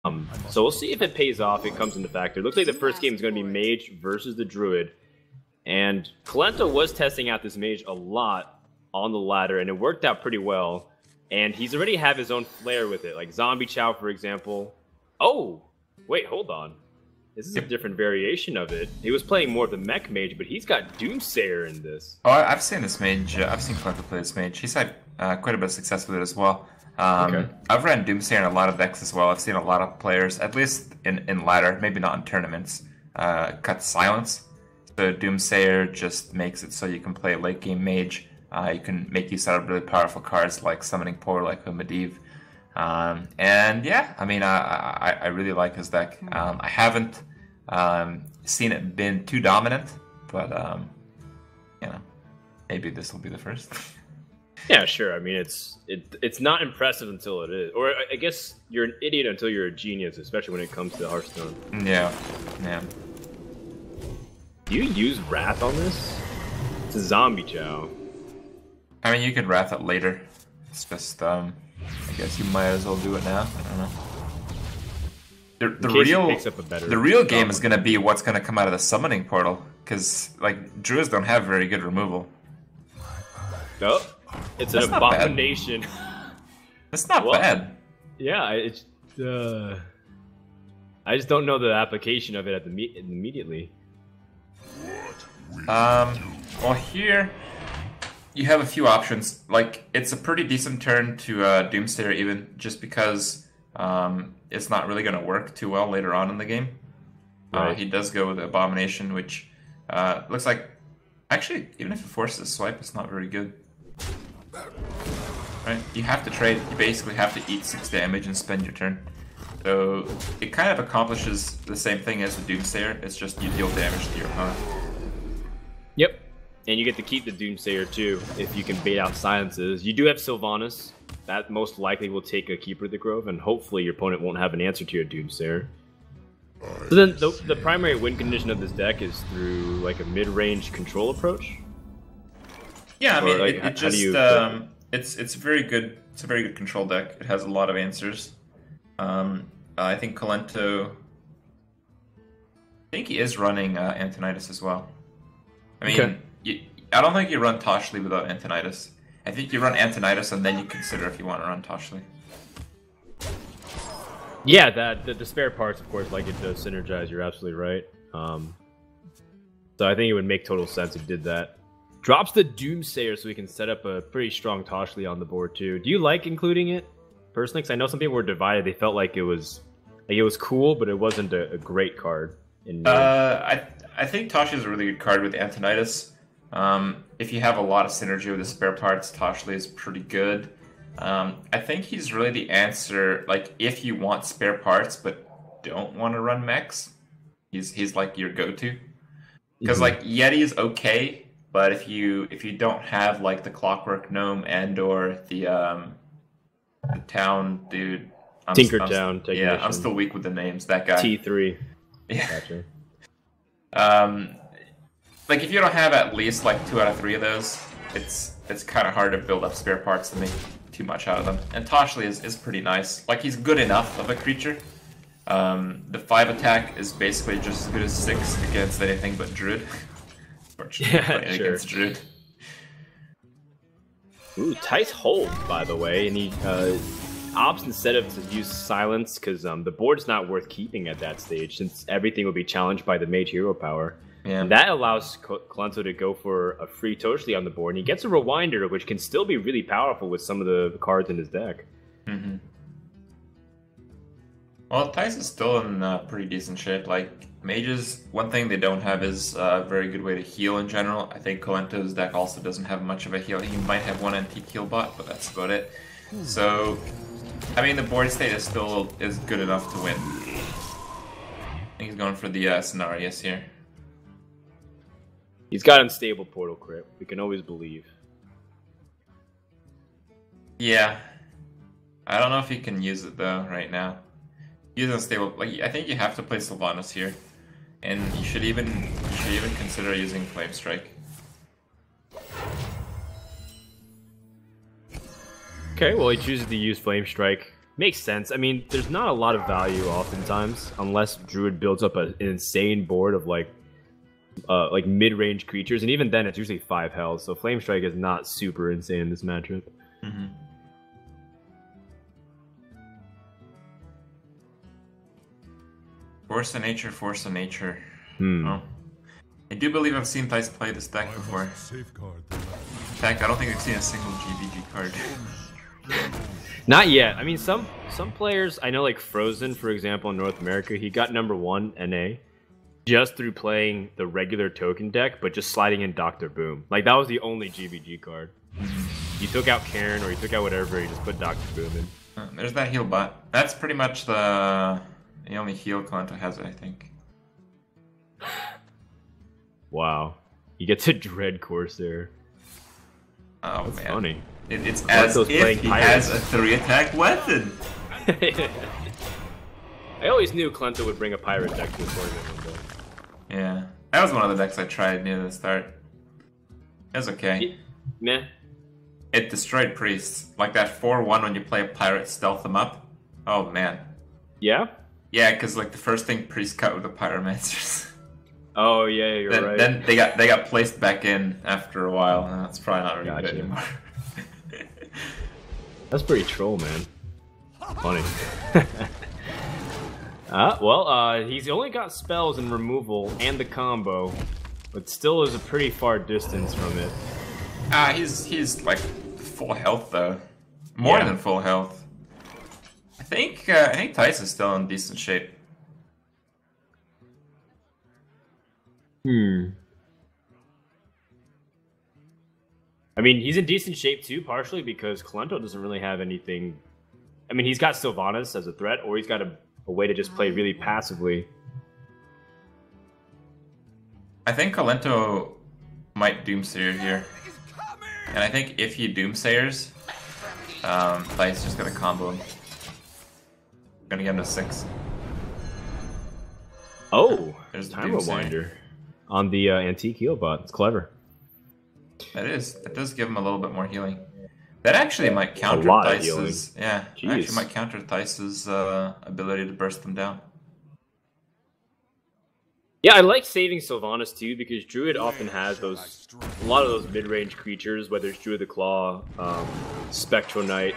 So we'll see if it pays off. It comes into factor. Looks like the first game is going to be Mage versus the Druid. And Kolento was testing out this Mage a lot on the ladder, and it worked out pretty well. And he's already have his own flair with it, like Zombie Chow, for example. Oh, wait, hold on. This is a different variation of it. He was playing more of the Mech Mage, but he's got Doomsayer in this. Oh, I've seen this Mage. I've seen Kolento play this Mage. He's had quite a bit of success with it as well. Okay. I've ran Doomsayer in a lot of decks as well. I've seen a lot of players, at least in ladder, maybe not in tournaments, cut Silence. So Doomsayer just makes it so you can play late game Mage. You can make use out of really powerful cards like Summoning Pour, like a Medivh. And yeah, I mean, I really like his deck. I haven't seen it been too dominant, but you know, maybe this will be the first. Yeah, sure. I mean, it's not impressive until it is. Or I guess you're an idiot until you're a genius, especially when it comes to Hearthstone. Yeah, yeah. Do you use Wrath on this? It's a Zombie Chow. I mean, you could Wrath it later. It's just, I guess you might as well do it now. I don't know. The real game is going to be what's going to come out of the Summoning Portal, because like Druids don't have very good removal. Oh, it's an abomination. It's not bad. Yeah, it's. I just don't know the application of it at immediately. Well, here you have a few options. Like, it's a pretty decent turn to Doomsayer, even just because it's not really going to work too well later on in the game. Right. He does go with Abomination, which looks like, actually, even if it forces a swipe, it's not very good. Right? You have to trade. You basically have to eat 6 damage and spend your turn. So it kind of accomplishes the same thing as the Doomsayer. It's just you deal damage to your opponent. Yep. And you get to keep the Doomsayer too, if you can bait out silences. You do have Sylvanas. That most likely will take a Keeper of the Grove, and hopefully your opponent won't have an answer to your Doomsayer. So then the primary win condition of this deck is through like a mid-range control approach? Yeah, I mean, like, it just it's very good. It's a very good control deck. It has a lot of answers. I think Kolento, I think he is running Antonidas as well. I mean, okay. I don't think you run Toshli without Antonidas. I think you run Antonidas and then you consider if you want to run Toshli. Yeah, the spare parts, of course, like it does synergize. You're absolutely right. So I think it would make total sense if you did that. Drops the Doomsayer so we can set up a pretty strong Toshli on the board too. Do you like including it personally? Because I know some people were divided. They felt like it was cool, but it wasn't a great card. I think Toshli is a really good card with Antonidas. If you have a lot of synergy with the spare parts, Toshli is pretty good. I think he's really the answer, like, if you want spare parts but don't want to run mechs, he's like your go-to. Because like Yeti is okay, but if you don't have like the Clockwork Gnome and or the town dude, Tinkertown technician. Yeah, I'm still weak with the names. That guy. T3. Yeah. Gotcha. Like if you don't have at least like 2 out of 3 of those, it's kind of hard to build up spare parts to make too much out of them. And Toshli is pretty nice. Like, he's good enough of a creature. The 5 attack is basically just as good as 6 against anything but Druid. Yeah, sure. Against Druid. Ooh, Thijs holds, by the way, and he opts instead of to use Silence because the board's not worth keeping at that stage since everything will be challenged by the Mage Hero power. Yeah. And that allows Kolento to go for a free Toshli on the board, and he gets a Rewinder, which can still be really powerful with some of the cards in his deck. Mm-hmm. Well, Thijs is still in pretty decent shape. Like, mages, one thing they don't have is a very good way to heal in general. I think Kolento's deck also doesn't have much of a heal. He might have one antique heal bot, but that's about it. So, I mean, the board state is still good enough to win. I think he's going for the Cenarius here. He's got unstable Portal Crypt. We can always believe. Yeah. I don't know if he can use it, though, right now. He's unstable. Like, I think you have to play Sylvanas here. And you should even consider using Flame Strike. Okay, well, he chooses to use Flame Strike. Makes sense. I mean, there's not a lot of value oftentimes unless Druid builds up an insane board of like mid-range creatures, and even then it's usually 5 health, so Flame Strike is not super insane in this matchup. Mm-hmm. Force of Nature, Force of Nature. Oh. I do believe I've seen Thijs play this deck before. In fact, I don't think I've seen a single GVG card. Not yet. I mean, some players, I know like Frozen, for example, in North America, he got #1 NA just through playing the regular token deck, but just sliding in Dr. Boom. Like, that was the only GVG card. You took out Karen, or you took out whatever, you just put Dr. Boom in. There's that heal bot. That's pretty much the only heal Kolento has, I think. Wow. You get to Dread Corsair. Oh, that's man. Funny. It's as if he has a 3-attack weapon. I always knew Kolento would bring a pirate deck to the tournament one day. Yeah. That was one of the decks I tried near the start. It was okay. Meh. It destroyed priests. Like that 4-1 when you play a pirate, stealth them up. Oh, man. Yeah? Yeah, because like the first thing priests cut with the pyromancers. Oh yeah, you're right. Then they got placed back in after a while. And that's probably not really good anymore. That's pretty troll, man. Funny. He's only got spells and removal and the combo, but still is a pretty far distance from it. He's like full health though, more than full health. I think Thijs is still in decent shape. I mean, he's in decent shape too, partially because Kolento doesn't really have anything. I mean, he's got Sylvanas as a threat, or he's got a way to just play really passively. I think Kolento might Doomsayer here. And I think if he Doomsayers, Thijs is just gonna combo him. Gonna get him to 6. Oh, there's the Time Rewinder on the Antique Heal bot. It's clever. That does give him a little bit more healing. That actually might counter Thijs's. Yeah, actually might counter Thijs's ability to burst them down. Yeah, I like saving Sylvanas too, because Druid often has a lot of those mid-range creatures, whether it's Druid the Claw, Spectral Knight.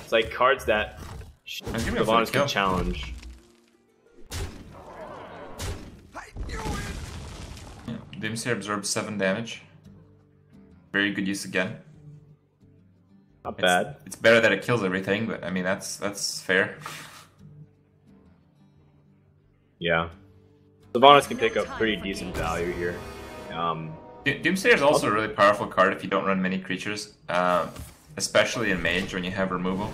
It's like cards that Sylvanas can challenge. Yeah, Doomsayer absorbs 7 damage. Very good use again. Not bad. It's better that it kills everything, but I mean that's fair. Yeah. Sylvanas can pick up pretty decent value here. Doomsayer is also a really powerful card if you don't run many creatures, especially in Mage when you have removal.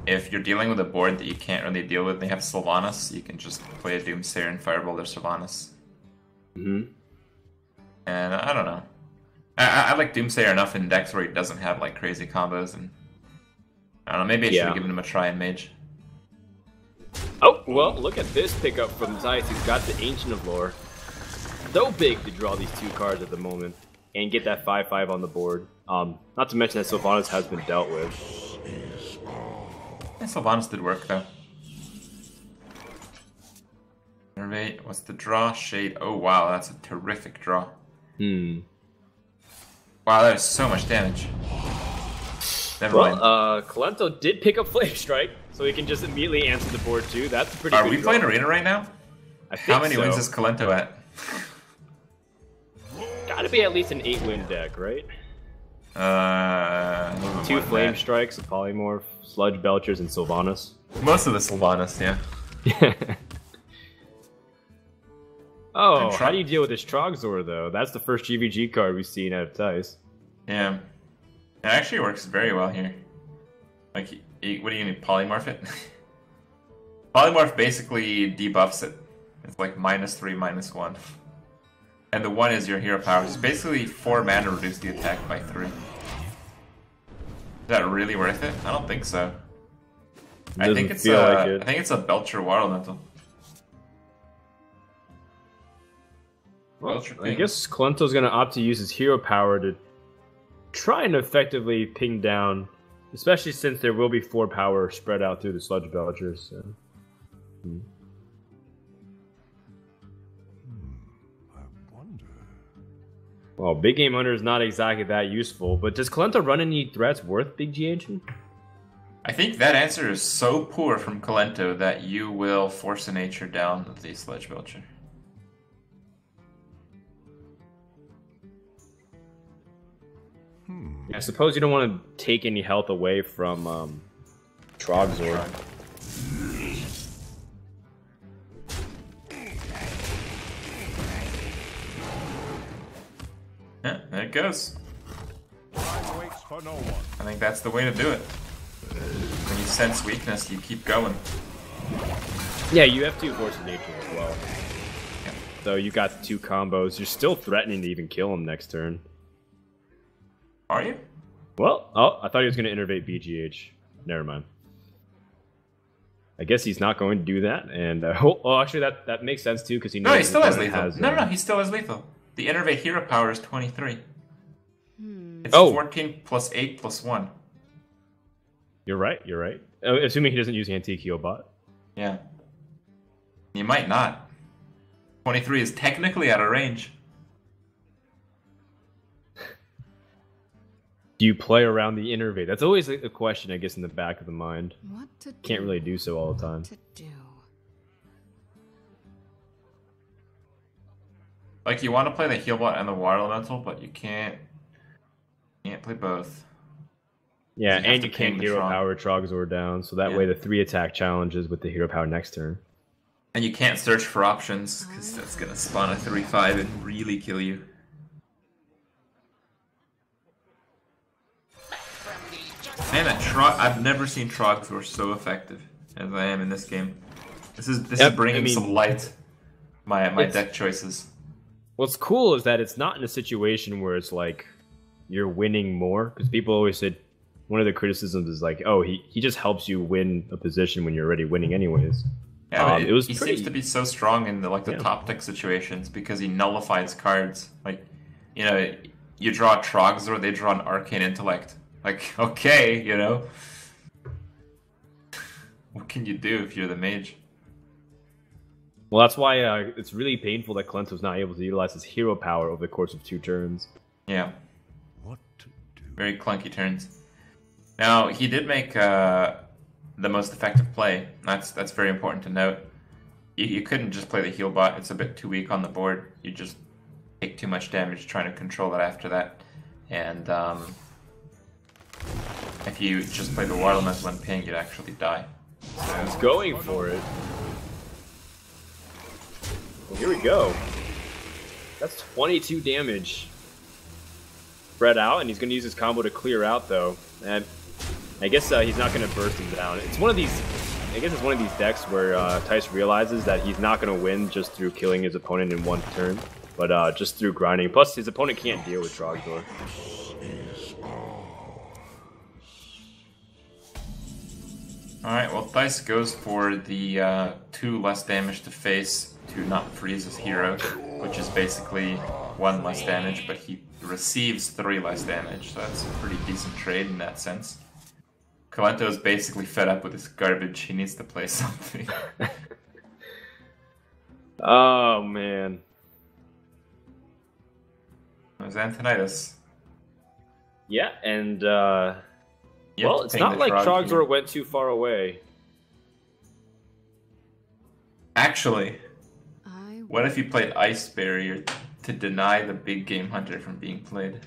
If you're dealing with a board that you can't really deal with, they have Sylvanas, you can just play a Doomsayer and Fireball their Sylvanas. And I don't know. I like Doomsayer enough in decks where he doesn't have like crazy combos, and I don't know, maybe I should have given him a try in Mage. Oh, well, look at this pickup from Thijs. He's got the Ancient of Lore. So big to draw these 2 cards at the moment and get that 5/5 on the board. Not to mention that Sylvanas has been dealt with. Yeah, Sylvanas did work though. Nervate, what's the draw? Shade. Oh wow, that's a terrific draw. Wow, that is so much damage. Never mind. Kolento did pick up Flame Strike, so he can just immediately answer the board too. That's a pretty good draw. Are we playing Arena right now? I think How many wins is Kolento at? Gotta be at least an 8-win deck, right? 2 Flame Strikes, a Polymorph, Sludge Belchers, and Sylvanas. Most of the Sylvanas, yeah. Oh, how do you deal with this Trogzor, though? That's the first GVG card we've seen out of Thijs. Yeah. It actually works very well here. Like, what do you need, Polymorph it? Polymorph basically debuffs it. It's like -3, -1. And the 1 is your hero power. It's basically 4 mana to reduce the attack by 3. Is that really worth it? I don't think so. I think it's a Belcher Water Elemental. Well, I guess Kolento's going to opt to use his hero power to try and effectively ping down Especially since there will be 4 power spread out through the Sludge Belchers. So. I wonder. Well, Big Game Hunter is not exactly that useful, but does Kolento run any threats worth Big GH? I think that answer is so poor from Kolento that you will force a nature down of the Sludge Belcher. I suppose you don't want to take any health away from Trogzor. Yeah, there it goes. Time waits for no one. I think that's the way to do it. When you sense weakness, you keep going. Yeah, you have 2 Force of Nature as well. So you got 2 combos. You're still threatening to even kill him next turn. Are you? Well, oh, I thought he was going to innervate BGH. Never mind. I guess he's not going to do that. And actually, that makes sense too, because he knows. No, he still has lethal. has, no, he still has lethal. The innervate hero power is 23. It's Oh. 14 plus 8 plus 1. You're right. You're right. Assuming he doesn't use Antique Healbot. Yeah. You might not. 23 is technically out of range. Do you play around the innervate? That's always a question, I guess, in the back of the mind. What to do? Can't really do so all the time. To do. Like, you want to play the Healbot and the Water Elemental, but you can't play both. Yeah, You have and to you can't ping the hero Trog. power Trogzor down, so that Yeah. way the 3 attack challenges with the hero power next turn. And you can't search for options, because that's going to spawn a 3-5 and really kill you. Man, I've never seen Trogzor so effective as I am in this game. This is bringing some light. My deck choices. What's cool is that it's not in a situation where it's like you're winning more, because people always said one of the criticisms is like, oh, he just helps you win a position when you're already winning anyways. Yeah, It was he pretty... seems to be so strong in the top deck situations because he nullifies cards. Like, you know, you draw a Trogzor, they draw an Arcane Intellect. Like, okay, you know, what can you do if you're the mage? Well, that's why it's really painful that Kolento's not able to utilize his hero power over the course of 2 turns. Yeah. What to do? Very clunky turns. Now, he did make the most effective play. That's very important to note. You couldn't just play the heal bot. It's a bit too weak on the board. You just take too much damage trying to control it after that. And if you just play the Water Elemental and ping, you'd actually die. He's going for it. Well, here we go. That's 22 damage spread out, and he's going to use his combo to clear out, though. And I guess he's not going to burst him down. It's one of these. I guess it's one of these decks where Thijs realizes that he's not going to win just through killing his opponent in 1 turn, but just through grinding. Plus, his opponent can't deal with Trogzor. Alright, well, Thijs goes for the 2 less damage to face to not freeze his hero, which is basically 1 less damage, but he receives 3 less damage, so that's a pretty decent trade in that sense. Kolento is basically fed up with this garbage. He needs to play something. Oh, man. There's Antonidas. Yeah, and, You have well, to it's ping not the like Trog Trogzor here. went too far away. Actually, I what if you played Ice Barrier to deny the big game hunter from being played?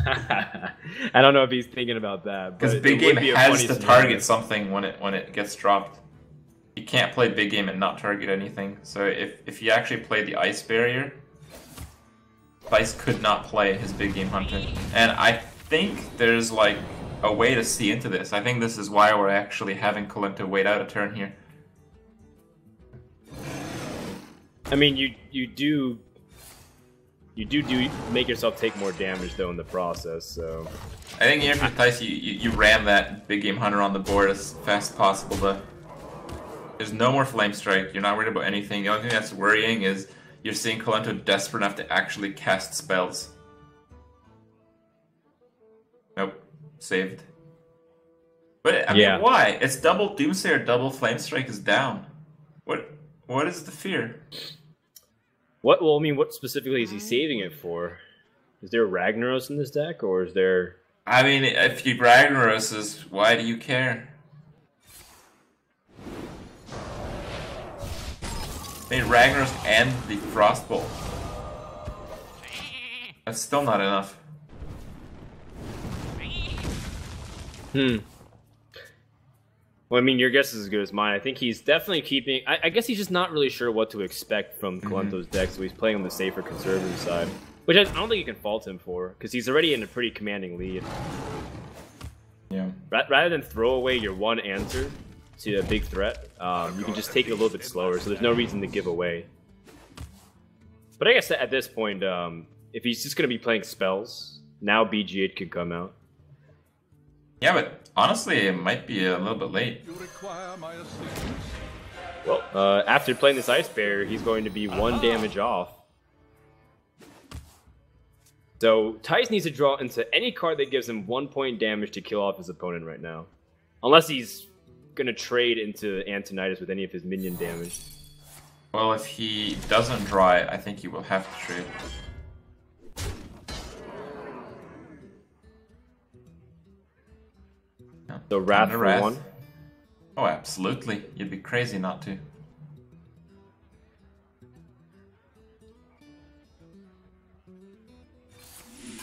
I don't know if he's thinking about that. Because but big it would game be a has funny to scenario. target something when it gets dropped. You can't play big game and not target anything. So if you actually play the Ice Barrier, Thijs could not play his big game hunter. And I think there's like a way to see into this. I think this is why we're actually having Kolento wait out a turn here. I mean, you do make yourself take more damage though in the process. So I think here for Thijs, you ram that big game hunter on the board as fast as possible. But there's no more flame strike. You're not worried about anything. The only thing that's worrying is you're seeing Kolento desperate enough to actually cast spells. Nope, saved. But I Yeah. mean, why? It's double Doomsayer, double Flamestrike is down. What is the fear? What? Well, I mean, what specifically is he saving it for? Is there Ragnaros in this deck, or is there? I mean, if he Ragnaroses, why do you care? I mean, Ragnaros and the Frostbolt. That's still not enough. Well, I mean, your guess is as good as mine. I think he's definitely keeping. I guess he's just not really sure what to expect from Kolento's deck, so he's playing on the safer conservative side, which I don't think you can fault him for, because he's already in a pretty commanding lead. Yeah. Rather than throw away your one answer to a big threat, you can just take it a little bit slower, so there's no reason to give away. But I guess at this point, if he's just going to be playing spells, now BG8 can come out. Yeah, but honestly, it might be a little bit late. You require my assistance. Well, after playing this Ice Bear, he's going to be 1 damage off. So Thijs needs to draw into any card that gives him 1 point damage to kill off his opponent right now. Unless he's going to trade into Antonidas with any of his minion damage. Well, if he doesn't draw it, I think he will have to trade. So Wrath for 1. Oh, absolutely. You'd be crazy not to.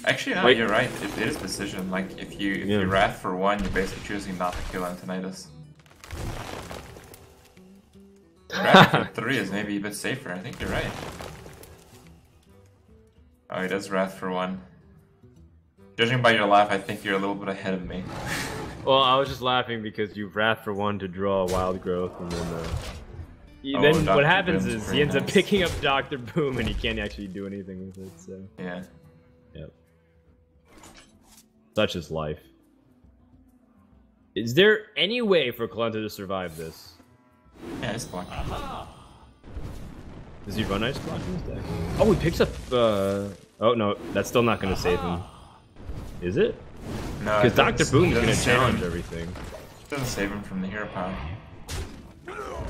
Actually, no, Wait. you're right. It is decision. Like, if you Wrath for 1, you're basically choosing not to kill Antonidas. Wrath for 3 is maybe a bit safer. I think you're right. Oh, he does Wrath for 1. Judging by your laugh, I think you're a little bit ahead of me. Well, I was just laughing because you Wrath for 1 to draw a Wild Growth, and then then Dr. what happens Boom's is he pretty ends up nice. picking up Dr. Boom, and he can't actually do anything with it. So Yeah. yep, such is life. Is there any way for Kolento to survive this? Yeah, it's blocked. Does he run Ice Block in his deck? Oh, he picks up. Oh no, that's still not going to save him. Is it? No, Because it Dr. doesn't- Boom it is going doesn't to save challenge him. everything. It doesn't save him from the hero power.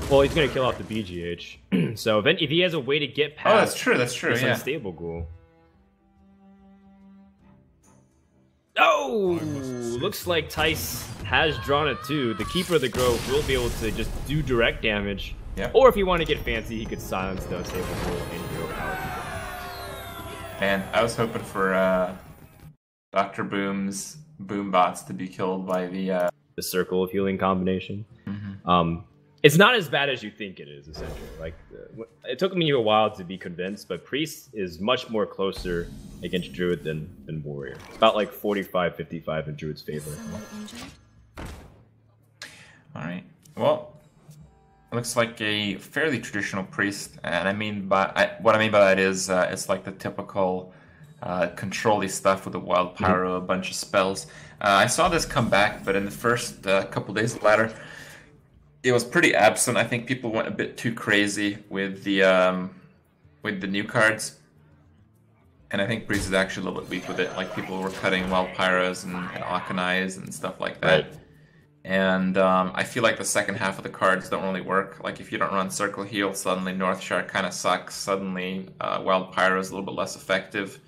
Well, he's going to kill off the BGH. So if he has a way to get Oh, past that's true. That's true. this Yeah. unstable ghoul. Oh! Looks like Thijs has drawn it too. The Keeper of the Grove will be able to just do direct damage. Yep. Or if you want to get fancy, he could silence the unstable ghoul and hero power. Man, I was hoping for Dr. Boom's boom bots to be killed by the. The Circle of Healing combination. It's not as bad as you think it is, essentially. Like, it took me a while to be convinced, but Priest is much more closer against Druid than Warrior. It's about like 45-55 in Druid's favor. Alright. Well, it looks like a fairly traditional priest, and I mean by what I mean by that is it's like the typical control-y stuff with a wild pyro, a bunch of spells. I saw this come back, but in the first couple days of ladder, it was pretty absent. I think people went a bit too crazy with the new cards, and I think Priest is actually a little bit weak with it. Like, people were cutting wild pyros and Akanais and stuff like that. Right. And I feel like the second half of the cards don't really work. Like, if you don't run Circle Heal, suddenly North Shark kind of sucks. Suddenly Wild Pyro is a little bit less effective.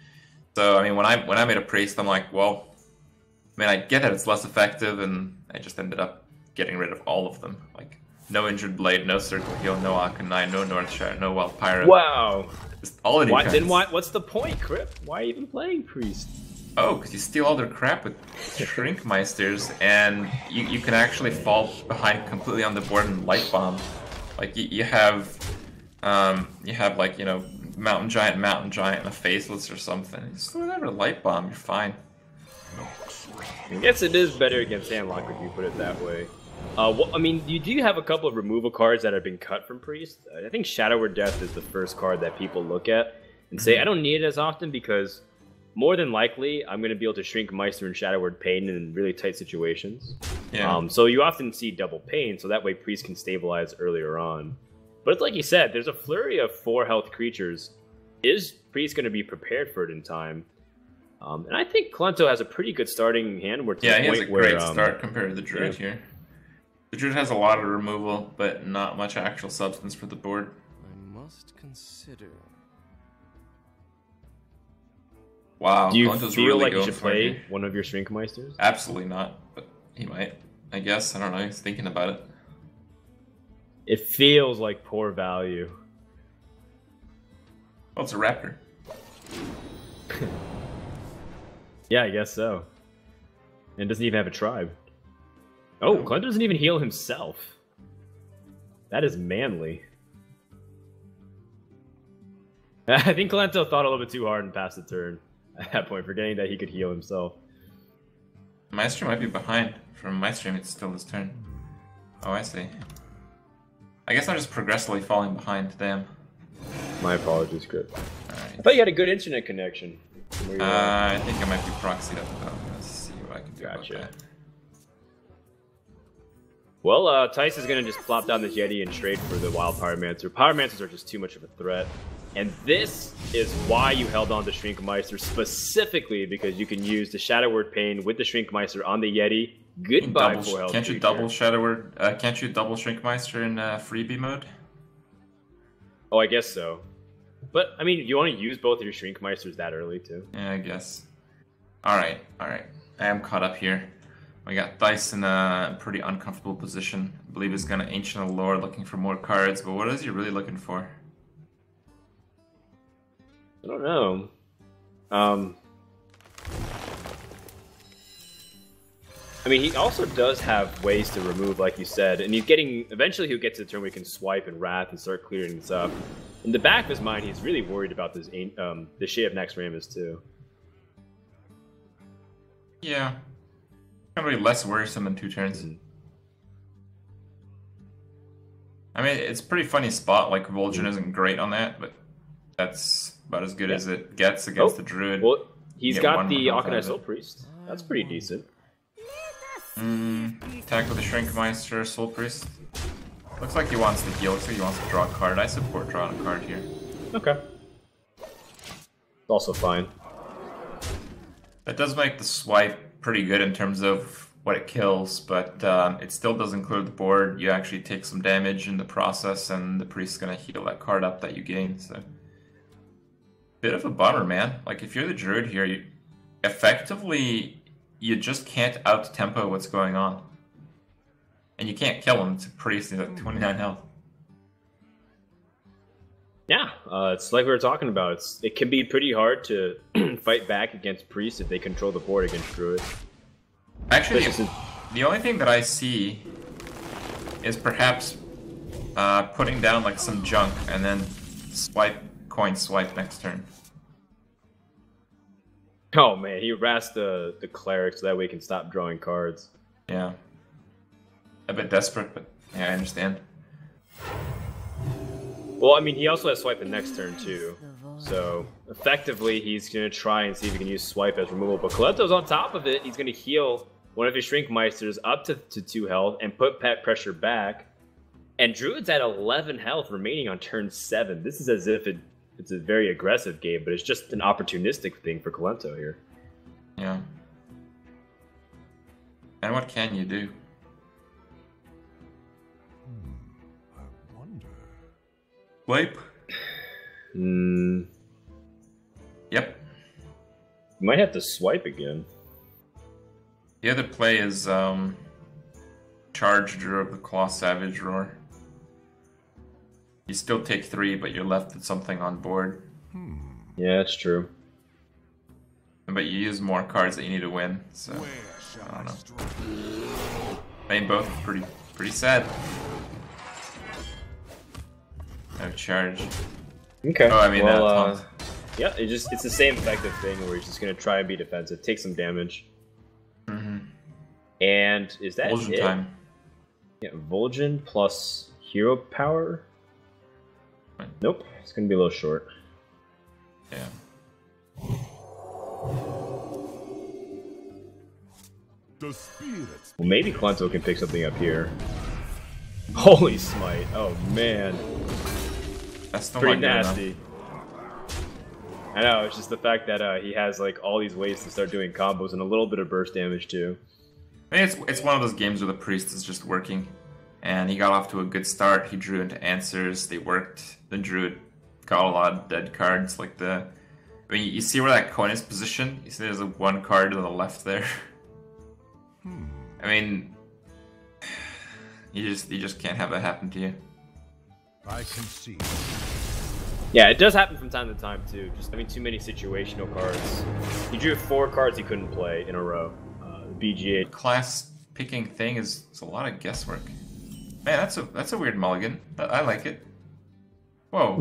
So, I mean, when I made a Priest, I'm like, well, I mean, I get that it's less effective, and I just ended up getting rid of all of them. Like, no Injured Blade, no Circle Heal, no Akanai, no North Shark, no Wild Pyro. Wow! Just all of these cards. Then what's the point, Crip? Why are you even playing Priest? Oh, because you steal all their crap with Shrinkmeisters, and you can actually fall behind completely on the board and Light Bomb. Like, you have like, you know, Mountain Giant, and a Faceless or something. Just whatever, Light Bomb, you're fine. I guess it is better against Handlock if you put it that way. I mean, you do have a couple of removal cards that have been cut from Priest. I think Shadow or Death is the first card that people look at and say, I don't need it as often because more than likely, I'm going to be able to shrink Meister and Shadow Word Pain in really tight situations. Yeah. So you often see double Pain, so that way Priest can stabilize earlier on. But it's like you said, there's a flurry of 4 health creatures. Is Priest going to be prepared for it in time? And I think Kolento has a pretty good starting hand. Where Yeah, he has a great start compared to the Druid here. The Druid has a lot of removal, but not much actual substance for the board. I must consider. Wow, Do you Kolento's feel really like you going should for it play here. one of your Shrinkmeisters? Absolutely not, but he might. I guess. I don't know. He's thinking about it. It feels like poor value. Well, it's a raptor. Yeah, I guess so. And doesn't even have a tribe. Oh, Kolento doesn't even heal himself. That is manly. I think Kolento thought a little bit too hard and passed the turn at that point, forgetting that he could heal himself. My stream might be behind. From my stream, it's still his turn. Oh, I see. I guess I'm just progressively falling behind. Damn. My apologies, Crit. Alright. I thought you had a good internet connection. I think I might be proxied up though. Let's see what I can do Gotcha. about that. Well, Thijs is going to just plop down this Yeti and trade for the Wild Pyromancer. Pyromancers are just too much of a threat. And this is why you held on to Shrinkmeister, specifically because you can use the Shadow Word Pain with the Shrinkmeister on the Yeti. Goodbye, full health. Can't you double Shadow Word? Can't you double Shrinkmeister in freebie mode? Oh, I guess so. But, I mean, you want to use both of your Shrinkmeisters that early, too. Yeah, I guess. Alright, alright. I am caught up here. We got Thijs in a pretty uncomfortable position. I believe he's going to Ancient Allure looking for more cards, but what is he really looking for? I don't know. I mean, he also does have ways to remove, like you said, and he's getting... Eventually he'll get to the turn where he can swipe and Wrath and start clearing this up. In the back of his mind, he's really worried about this the Shade of Next Ramus, too. Yeah. Probably less worrisome in 2 turns. I mean, it's a pretty funny spot. Like, Vol'jin isn't great on that, but that's about as good as it gets against the Druid. Well, he's Get got one the health out Akanai of Soul it. Priest. That's pretty decent. Attack with the Shrinkmeister, Soul Priest. Looks like he wants to heal. Looks like he wants to draw a card. I support drawing a card here. Okay. Also fine. That does make the swipe pretty good in terms of what it kills, but it still doesn't clear the board. You actually take some damage in the process, and the priest's gonna heal that card up that you gain. So, bit of a bummer, man. Like, if you're the Druid here, you effectively you just can't out tempo what's going on, and you can't kill him. It's a priest. He's like 29 health. Yeah, it's like we were talking about. It can be pretty hard to fight back against priests if they control the board against druids. Actually, the only thing that I see is perhaps putting down like some junk and then coin swipe next turn. Oh man, he harassed the cleric so that way he can stop drawing cards. Yeah. A bit desperate, but yeah, I understand. Well, I mean, he also has swipe the next turn too. So, effectively, he's going to try and see if he can use swipe as removal. But Kolento's on top of it. He's going to heal one of his Shrinkmeisters up to 2 health and put pet pressure back. And Druid's at 11 health remaining on turn 7. This is as if it's a very aggressive game, but it's just an opportunistic thing for Kolento here. Yeah. And what can you do? I wonder. Wipe? Yep. You might have to swipe again. The other play is Charge Druid of the Claw Savage Roar. You still take 3, but you're left with something on board. Yeah, that's true. But you use more cards that you need to win, so I don't know. I mean, both are pretty sad. No charge. Okay. Oh, I mean, well, yeah, it's the same effective thing where he's just gonna try and be defensive, take some damage. And is that Vol'jin it? time. Yeah, Vol'jin plus hero power. Nope, it's gonna be a little short. Yeah. The spirits. Well, maybe Kolento can pick something up here. Holy smite! Oh man, That's still pretty not good nasty. enough. I know, it's just the fact that he has like all these ways to start doing combos and a little bit of burst damage too. I mean, it's one of those games where the priest is just working, and he got off to a good start. He drew into answers, they worked. The druid got a lot of dead cards, like the. I mean, you see where that coin is positioned. You see, there's one card to the left there. I mean, you just can't have that happen to you. I can see. Yeah, it does happen from time to time too. Just having too many situational cards. He drew 4 cards he couldn't play in a row. BGA. Class picking thing is a lot of guesswork. Man, that's a weird mulligan. I like it. Whoa.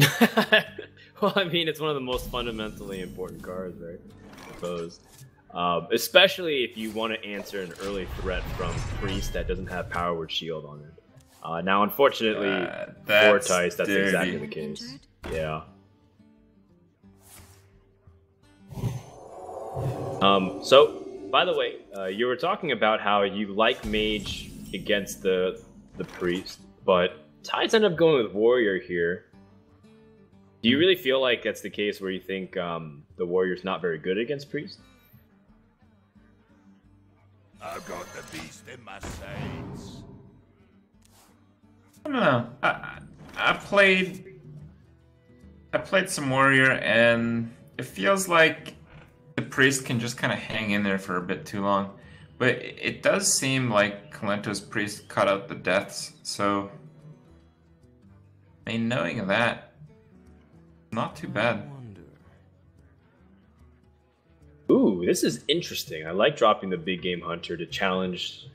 Well, I mean, it's one of the most fundamentally important cards, right? I suppose. Especially if you want to answer an early threat from Priest that doesn't have Power Word Shield on it. Now, unfortunately, for Thijs, that's dirty. exactly the case. Yeah. So, by the way, you were talking about how you like Mage against the Priest, but Thijs ended up going with Warrior here. Do you really feel like that's the case where you think the Warrior's not very good against Priest? I've got the beast in my sights. I don't know. I played some Warrior, and it feels like the Priest can just kind of hang in there for a bit too long. But it does seem like Kolento's Priest cut out the deaths, so I mean, knowing that, not too bad. Ooh, this is interesting. I like dropping the big game hunter to challenge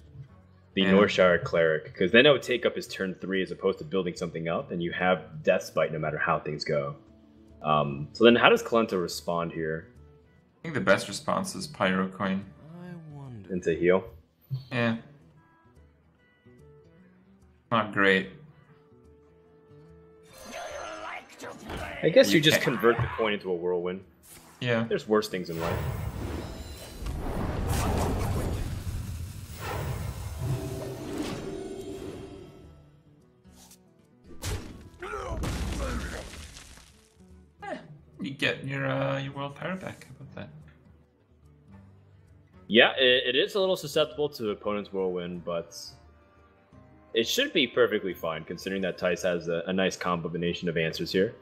the Northshire cleric, because then it would take up his turn 3 as opposed to building something up, and you have Death Spite no matter how things go. So then how does Kolento respond here? I think the best response is Pyro Coin. Into heal? Yeah. Not great. I guess you just convert the coin into a whirlwind. Yeah. There's worse things in life. You get your world power back. How about that? Yeah, it is a little susceptible to opponent's whirlwind, but it should be perfectly fine considering that Thijs has a nice combination of answers here.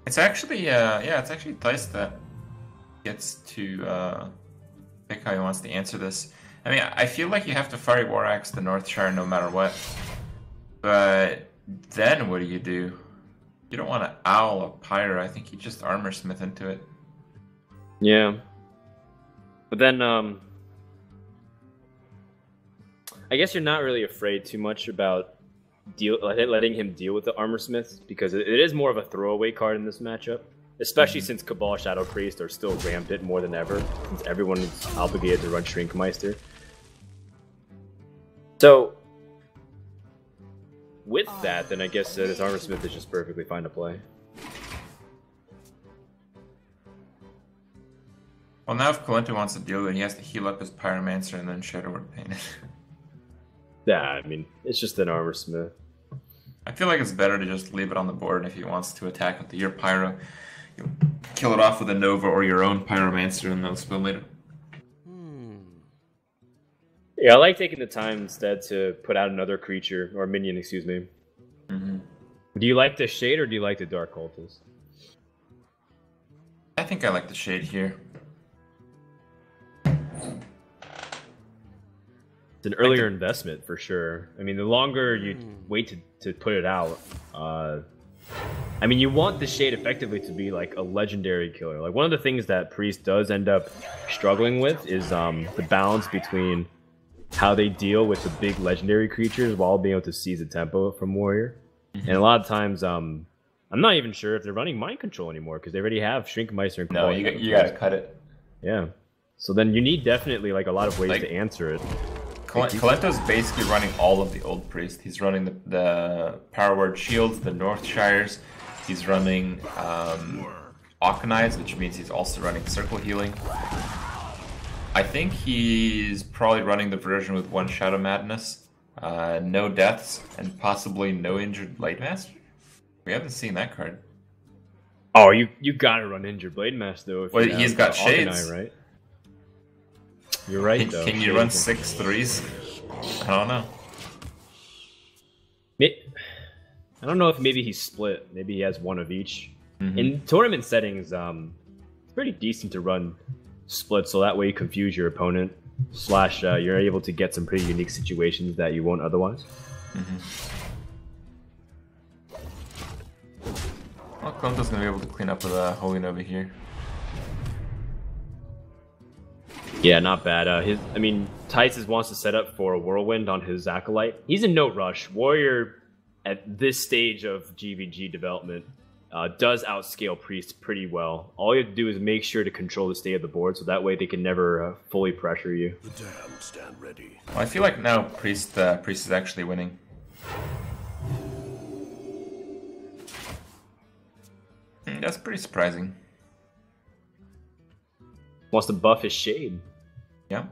It's actually, it's actually Thijs that gets to pick how he wants to answer this. I mean, I feel like you have to Fiery War Axe the Northshire no matter what. But then what do? You don't want to Owl a Pyro. I think you just Armor Smith into it. Yeah. But then, I guess you're not really afraid too much about letting him deal with the Armor Smiths, because it is more of a throwaway card in this matchup, especially since Cabal Shadow Priest are still rampant more than ever, since everyone is obligated to run Shrinkmeister. So, with that, then I guess this Armor Smith is just perfectly fine to play. Well, now if Kolento wants to deal with it, he has to heal up his Pyromancer and then Shadow Word Paint it. Yeah, I mean, it's just an Armor Smith. I feel like it's better to just leave it on the board. If he wants to attack with your Pyro, you kill it off with a Nova or your own Pyromancer and then spell later. Yeah, I like taking the time instead to put out another creature, or minion, excuse me. Do you like the Shade or do you like the Dark Cultist? I think I like the Shade here. It's an earlier investment for sure. I mean, the longer you wait to put it out, I mean, you want the Shade effectively to be like a legendary killer. Like, one of the things that Priest does end up struggling with is the balance between how they deal with the big legendary creatures while being able to seize the tempo from Warrior. And a lot of times, I'm not even sure if they're running Mind Control anymore, because they already have Shrinkmeister and No, you gotta cut it. Yeah. So then you need definitely like a lot of ways to answer it. Kolento's basically running all of the old Priest. He's running the Power Word Shields, the Northshires. He's running Ocanides, which means he's also running Circle Healing. I think he's probably running the version with 1 Shadow Madness, no deaths, and possibly no injured Lightmaster. We haven't seen that card. Oh, you gotta run into your Blade Mash though. If Well, you he's have, got Arcanine, shades. right? You're right though. Can you run 6 threes? I don't know. I don't know if maybe he's split. Maybe he has one of each. Mm-hmm. In tournament settings, it's pretty decent to run split, so that way you confuse your opponent. / you're able to get some pretty unique situations that you won't otherwise. Well, Kolento's gonna be able to clean up with Holy Nova here. Yeah, not bad. Thijs wants to set up for a Whirlwind on his Acolyte. He's in no rush. Warrior, at this stage of GVG development, does outscale Priest pretty well. All you have to do is make sure to control the state of the board, so that way they can never fully pressure you. The damned stand ready. Well, I feel like now Priest is actually winning. That's pretty surprising. Wants to buff his Shade. Yeah.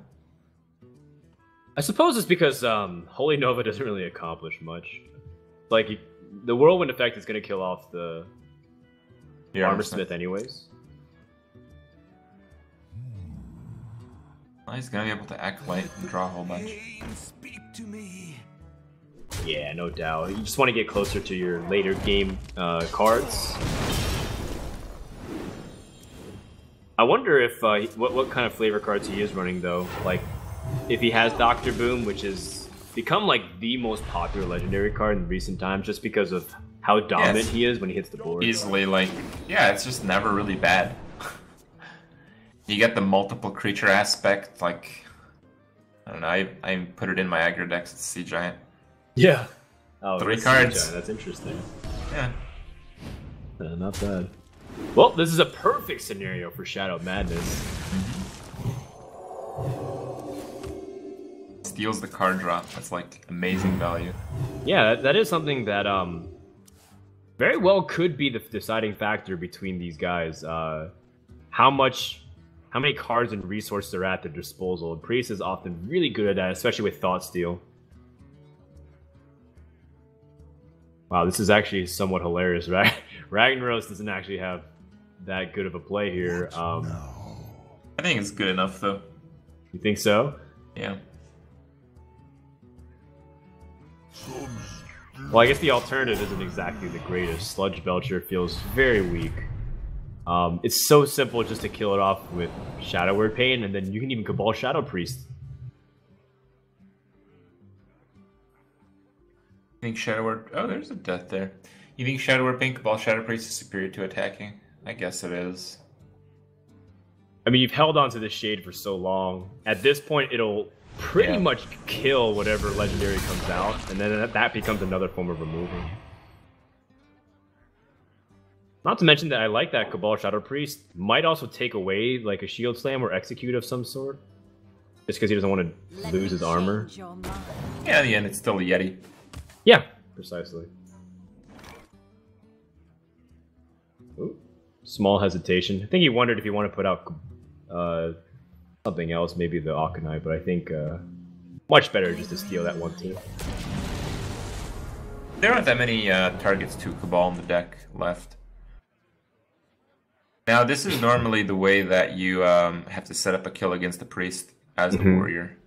I suppose it's because Holy Nova doesn't really accomplish much. Like, the Whirlwind effect is going to kill off the Armor Smith anyways. Well, he's going to be able to Acolyte and draw a whole bunch. Speak to me. Yeah, no doubt. You just want to get closer to your later game cards. I wonder if what kind of flavor cards he is running though. Like, if he has Dr. Boom, which has become like the most popular legendary card in recent times, just because of how dominant he is when he hits the board. Easily, like, yeah, it's just never really bad. You get the multiple creature aspect, like, I don't know, I put it in my aggro decks, it's Sea Giant. Yeah. Oh, 3 cards. Giant. That's interesting. Yeah. Not bad. Well, this is a perfect scenario for Shadow Madness. Steals the card drop. That's like amazing value. Yeah, that is something that very well could be the deciding factor between these guys. How many cards and resources are at their disposal. And Priest is often really good at that, especially with Thought Steal. Wow, this is actually somewhat hilarious, right? Ragnaros doesn't actually have that good of a play here. I think it's good enough, though. You think so? Yeah. Well, I guess the alternative isn't exactly the greatest. Sludge Belcher feels very weak. It's so simple just to kill it off with Shadow Word Pain, and then you can even Cabal Shadow Priest. You think Shadow Word... Oh, there's a death there. You think Shadow Word Pain, Cabal Shadow Priest is superior to attacking? I guess it is. I mean, you've held on to this Shade for so long. At this point, it'll pretty much kill whatever legendary comes out, and then that becomes another form of removal. Not to mention that I like that Cabal Shadow Priest might also take away like a Shield Slam or Execute of some sort, just because he doesn't want to lose his armor. Yeah, in the end, it's still a Yeti. Yeah, precisely. Ooh, small hesitation. I think he wondered if he wanted to put out something else, maybe the Akanai, but I think much better just to steal that 1/2. There aren't that many targets to Cabal in the deck left. Now, this is normally the way that you have to set up a kill against the Priest as the warrior.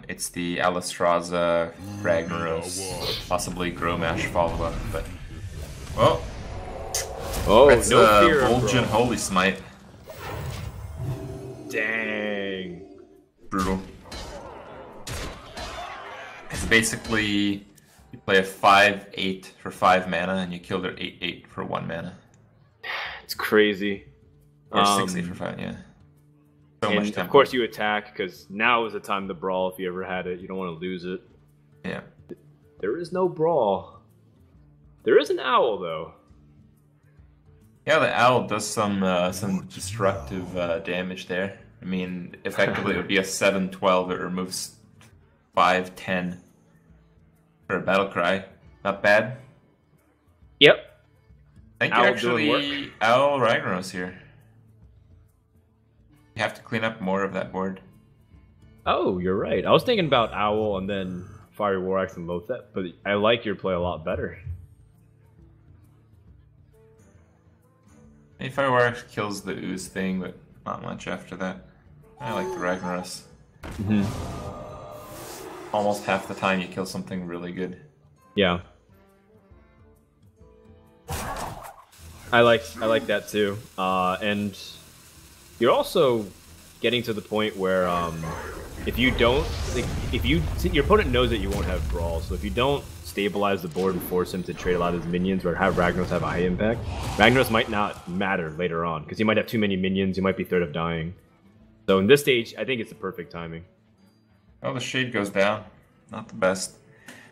It's the Alistraza, Ragnaros, possibly Growmash follow-up, but... Well... Oh, it's no fear of Vol'jin Holy Smite. Dang. Brutal. It's basically... You play a 5/8 for 5 mana, and you kill their 8/8 for 1 mana. It's crazy. Or 6/8 for 5, yeah. So much tempo. Of course you attack, because now is the time to brawl if you ever had it. You don't want to lose it. Yeah. There is no brawl. There is an owl, though. Yeah, the owl does some destructive damage there. I mean, effectively it would be a 7/12. It removes 5/10 for a battle cry. Not bad. Yep. I think Owl you actually Owl Ragnaros here. You have to clean up more of that board. Oh, you're right. I was thinking about Owl and then Fiery War Axe and Lothep, but I like your play a lot better. Fireworks kills the ooze thing, but not much after that. I like the Ragnaros. Almost half the time you kill something really good. Yeah. I like that too. And you're also getting to the point where if you don't, like, your opponent knows that you won't have brawl, so if you don't stabilize the board and force him to trade a lot of his minions or have Ragnaros have a high impact, Ragnaros might not matter later on because you might have too many minions, you might be threat of dying. So in this stage, I think it's the perfect timing. Oh, the shade goes down. Not the best.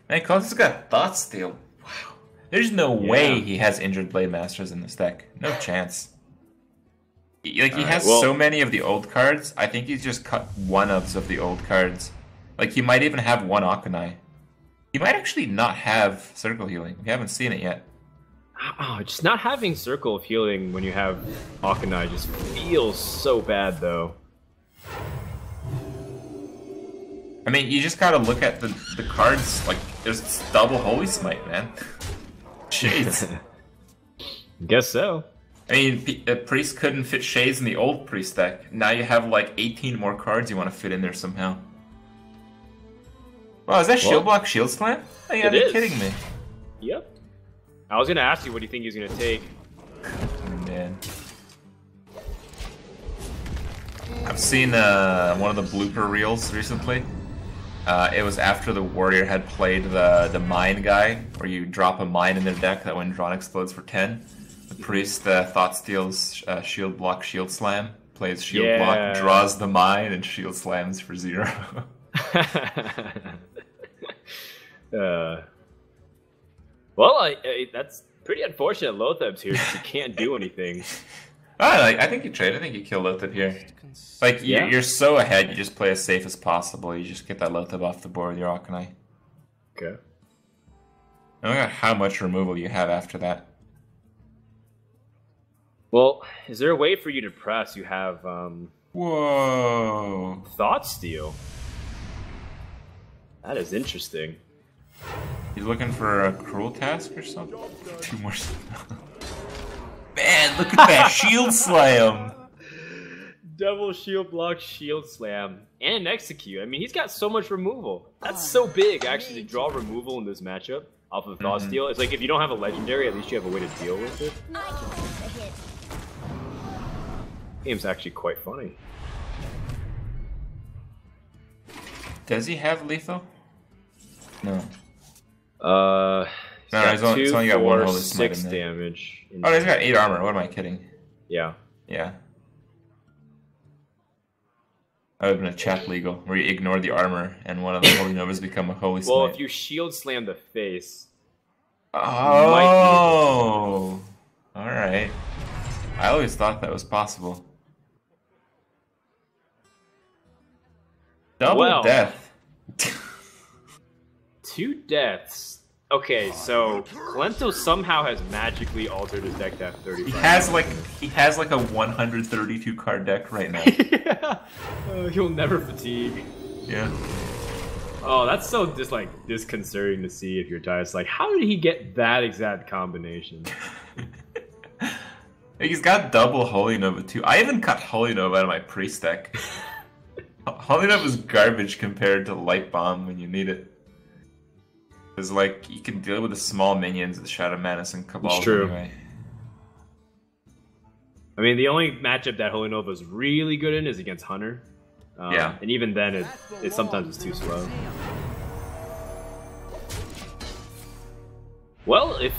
Man, Colinto's got Thought Steal. Wow. There's no way he has Injured Blade Masters in this deck. No chance. Like, he has so many of the old cards, I think he's just cut one-ofs of the old cards. Like, he might even have one Akanai. He might actually not have Circle Healing. We haven't seen it yet. Oh, just not having Circle of Healing when you have Akanai just feels so bad, though. I mean, you just gotta look at the cards, like, there's double Holy Smite, man. Shades. Guess so. I mean, Priest couldn't fit Shades in the old Priest deck. Now you have like 18 more cards you want to fit in there somehow. Wow, is that Shield Block Shield Slam? Oh, you gotta be kidding me. Yep. I was gonna ask you what do you think he's gonna take. Man. I've seen one of the blooper reels recently. It was after the Warrior had played the Mine guy, where you drop a mine in their deck that when drawn explodes for 10. The Priest Thought Steals Shield Block Shield Slam, plays Shield Block, draws the mine, and Shield Slams for 0. Well, that's pretty unfortunate. Lotheb's here because he can't do anything. I think you trade. I think you kill Lotheb here. Like, you're so ahead, you just play as safe as possible. You just get that Lotheb off the board with your Akanai. Okay. I don't know how much removal you have after that. Well, is there a way for you to press? You have, Whoa. Thought Steal. That is interesting. He's looking for a Cruel Task or something? 2 more. Man, look at that Shield Slam! Double Shield Block Shield Slam. And an Execute. I mean, he's got so much removal. That's so big, actually, to draw removal in this matchup off of Thought Steal. It's like, if you don't have a Legendary, at least you have a way to deal with it. Game's actually quite funny. Does he have lethal? No. He's got he's only got 1 Holy Smite 6 in there. damage. Oh, he's got 8 armor. What am I kidding? Yeah. Yeah. That would have been a chat legal, where you ignore the armor and one of the Holy Novas become a Holy Smite. Well, if you Shield Slam the face... Oh! Alright. I always thought that was possible. Double death. 2 deaths. Okay, so Kolento somehow has magically altered his deck to have 35. He has like a 132 card deck right now. Yeah. He'll never fatigue. Yeah. Oh, that's so disconcerting to see if you're Thijs. Like, how did he get that exact combination? He's got double Holy Nova too. I even cut Holy Nova out of my Priest deck. Holy Nova is garbage compared to Light Bomb when you need it. Because, like, you can deal with the small minions with Shadow Menace and Cabal anyway. I mean, the only matchup that Holy Nova is really good in is against Hunter. Yeah. And even then, it sometimes is too slow. Well, if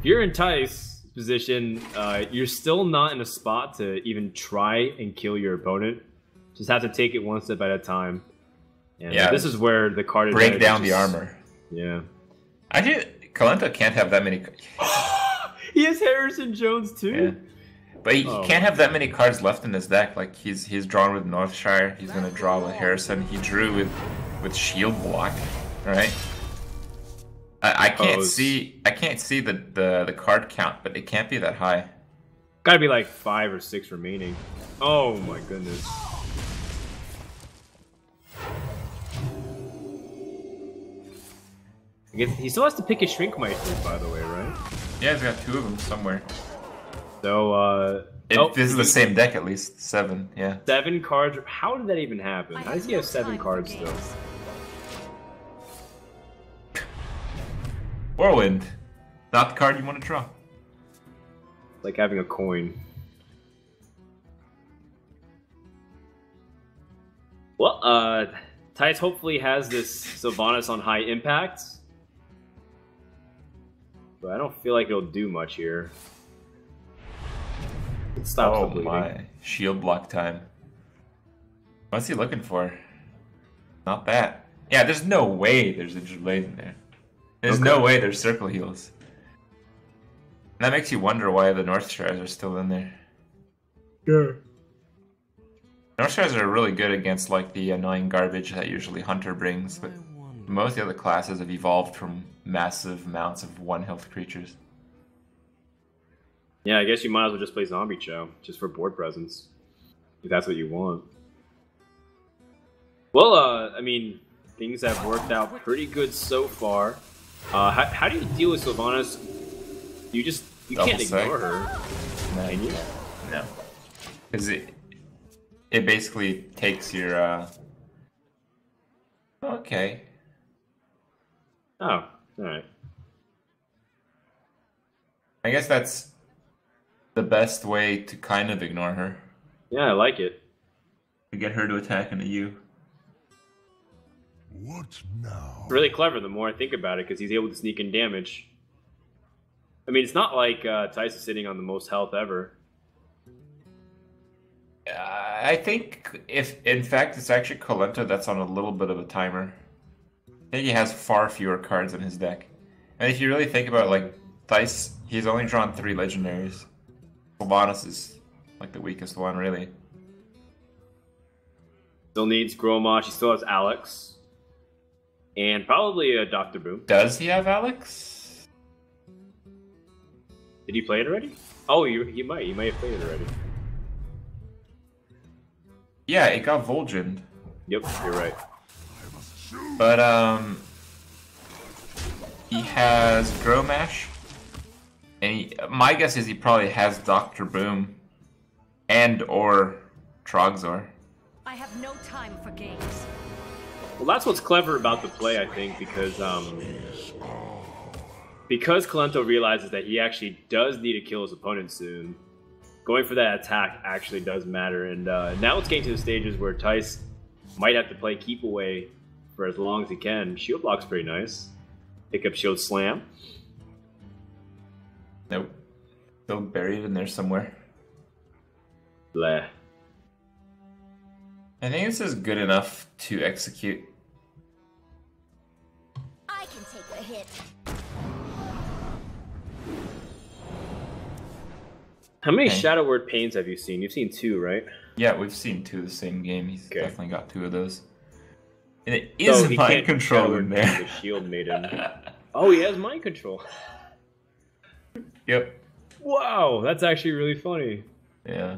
you're in Thijs' position, you're still not in a spot to even try and kill your opponent. Just have to take it one step at a time. And this is where the card break down the armor. Yeah. Kolento can't have that many. He has Harrison Jones too. Yeah. But he can't have that many cards left in his deck. Like, he's drawn with Northshire. He's gonna draw with Harrison. He drew with Shield Block, right? I can't see the card count, but it can't be that high. Gotta be like 5 or 6 remaining. Oh my goodness. He still has to pick his Shrink Maesters, by the way, right? Yeah, he's got 2 of them somewhere. So, This is the same deck at least. 7, yeah. 7 cards. How did that even happen? How does he have 7 cards still? Whirlwind. Not the card you want to draw. Like having a coin. Well, Thijs hopefully has this Sylvanas on high impact. But I don't feel like it'll do much here. It stops the bleeding. My. Shield block time. What's he looking for? Not that. Yeah, there's no way there's Injured Blade in there. There's no way there's Circle Heals. And that makes you wonder why the North Stars are still in there. Sure. North Stars are really good against like the annoying garbage that usually Hunter brings, but most of the other classes have evolved from massive amounts of 1 health creatures. Yeah, I guess you might as well just play Zombie Chow, just for board presence. If that's what you want. Well, I mean, things have worked out pretty good so far. How do you deal with Sylvanas? You can't ignore her. Can you? No. Because it basically takes your, Okay. Oh, alright. I guess that's the best way to kind of ignore her. Yeah, I like it. To get her to attack into you. What now? Really clever the more I think about it, because he's able to sneak in damage. I mean, it's not like Thijs is sitting on the most health ever. I think if, in fact, it's actually Kolento that's on a little bit of a timer. I think he has far fewer cards in his deck. And if you really think about it, like, Thijs, he's only drawn 3 legendaries. Sylvanas is, like, the weakest one, really. Still needs Gromosh, he still has Alex. And probably a Dr. Boom. Does he have Alex? Did he play it already? Oh, he might. He might have played it already. Yeah, it got Vol'jined. Yep, you're right. But, he has Gromash. And my guess is he probably has Dr. Boom. And or Trogzor. I have no time for games. Well, that's what's clever about the play, I think, because Kolento realizes that he actually does need to kill his opponent soon. Going for that attack actually does matter, and now it's getting to the stages where Thijs might have to play keep away for as long as he can. Shield block's pretty nice. Pick up Shield Slam. Nope. Still buried in there somewhere. Bleh. I think this is good enough to execute. I can take a hit. How many Shadow Word Pains have you seen? You've seen 2, right? Yeah, we've seen 2 the same game. He's definitely got 2 of those. And it So is he mind can't control Shadow in Word Pains there. the Shield Maiden. Oh, he has mind control. Yep. Wow, that's actually really funny. Yeah.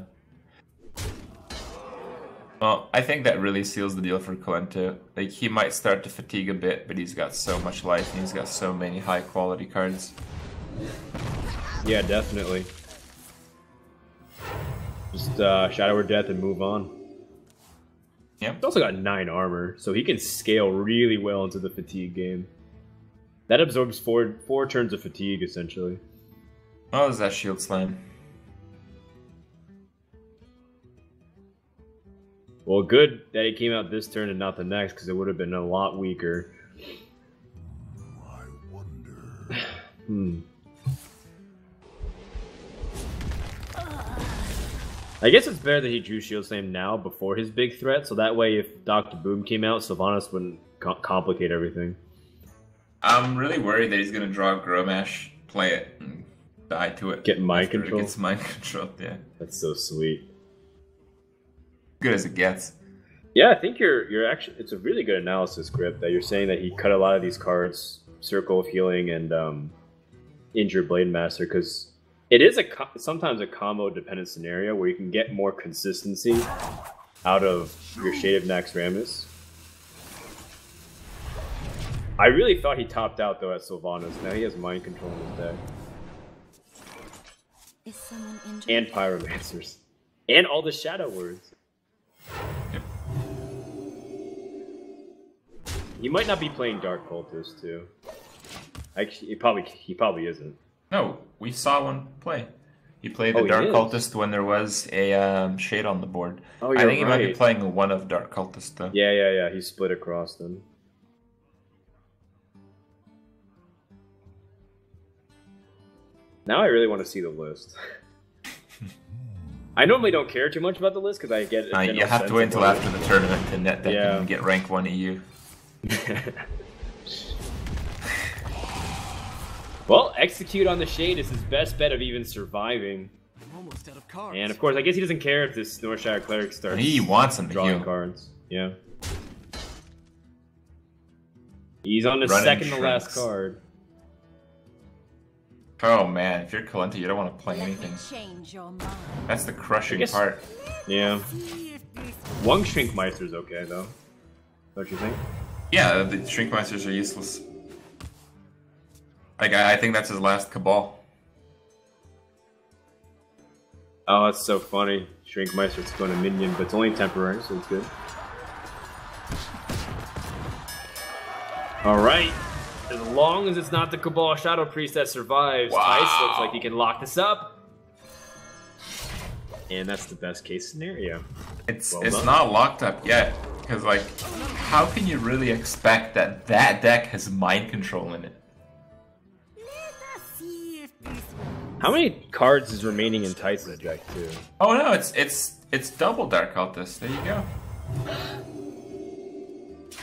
Well, I think that really seals the deal for Kolento. Like, he might start to fatigue a bit, but he's got so much life and he's got so many high-quality cards. Yeah, definitely. Just Shadow Word Death and move on. Yep. He's also got 9 armor, so he can scale really well into the fatigue game. That absorbs 4 turns of fatigue, essentially. Oh, is that Shield Slam? Well, good that it came out this turn and not the next, because it would have been a lot weaker. I wonder. I guess it's better that he drew Shield Slam now before his big threat, so that way if Dr. Boom came out, Sylvanas wouldn't complicate everything. I'm really worried that he's going to draw Gromash, play it, and die to it. Get mind after control? It gets mind control, yeah. That's so sweet. Good as it gets. Yeah, I think you're actually, it's a really good analysis, Grip, that you're saying that he cut a lot of these cards, Circle of Healing and Injured Blade Master, because it is sometimes a combo dependent scenario where you can get more consistency out of your Shade of Naxxramas. I really thought he topped out though at Sylvanas. Now he has mind control in his deck. Is someone injured? And pyromancers. And all the shadow words. Yep. He might not be playing Dark Cultist too. Actually, he probably isn't. No, we saw one play. He played the Oh, he Dark is? Cultist when there was a shade on the board. Oh, I you're think he might be right. playing one of Dark Cultist though. Yeah. He split across them. Now I really want to see the list. I normally don't care too much about the list because I get. A You have to wait until after the tournament to net deck and get rank 1 EU. Well, execute on the shade is his best bet of even surviving. I'm almost out of cards. And of course, I guess he doesn't care if this Northshire cleric starts. He wants him to drawing heal. cards. Yeah. He's on the Running second to last shrinks. card. Oh man, if you're Kolento, you don't want to play Let me anything. change your mind. That's the crushing guess- part. Yeah. One Shrinkmeister's okay though. Don't you think? Yeah, the Shrinkmeisters are useless. Like, I think that's his last Cabal. Oh, that's so funny. Shrinkmeister's going to minion, but it's only temporary, so it's good. Alright. As long as it's not the Cabal Shadow Priest that survives, Wow. Thijs looks like he can lock this up. And that's the best case scenario. It's Well done. not locked up yet, because like, how can you really expect that deck has mind control in it? How many cards is remaining in Thijs' deck, too? Oh no, it's double Dark Cultist. There you go.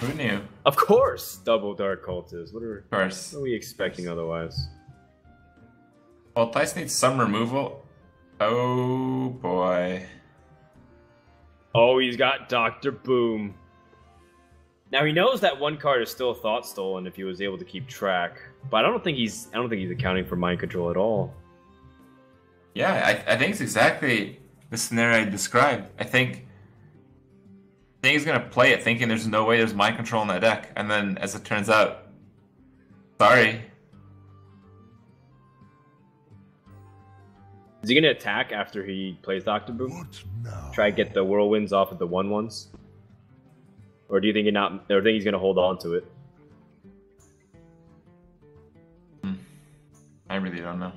Who knew? Of course! Double Dark Cultist. What Of course. are we expecting otherwise? Well, Thijs needs some removal. Oh boy. Oh, he's got Dr. Boom. Now he knows that one card is still Thought Stolen if he was able to keep track, but I don't think he's accounting for mind control at all. Yeah, I think it's exactly the scenario I described. I think he's gonna play it thinking there's no way there's mind control in that deck, and then as it turns out, sorry. Is he gonna attack after he plays Dr. Boom? What now? Try to get the whirlwinds off of the 1/1s? Or do you think he's gonna hold on to it? I really don't know.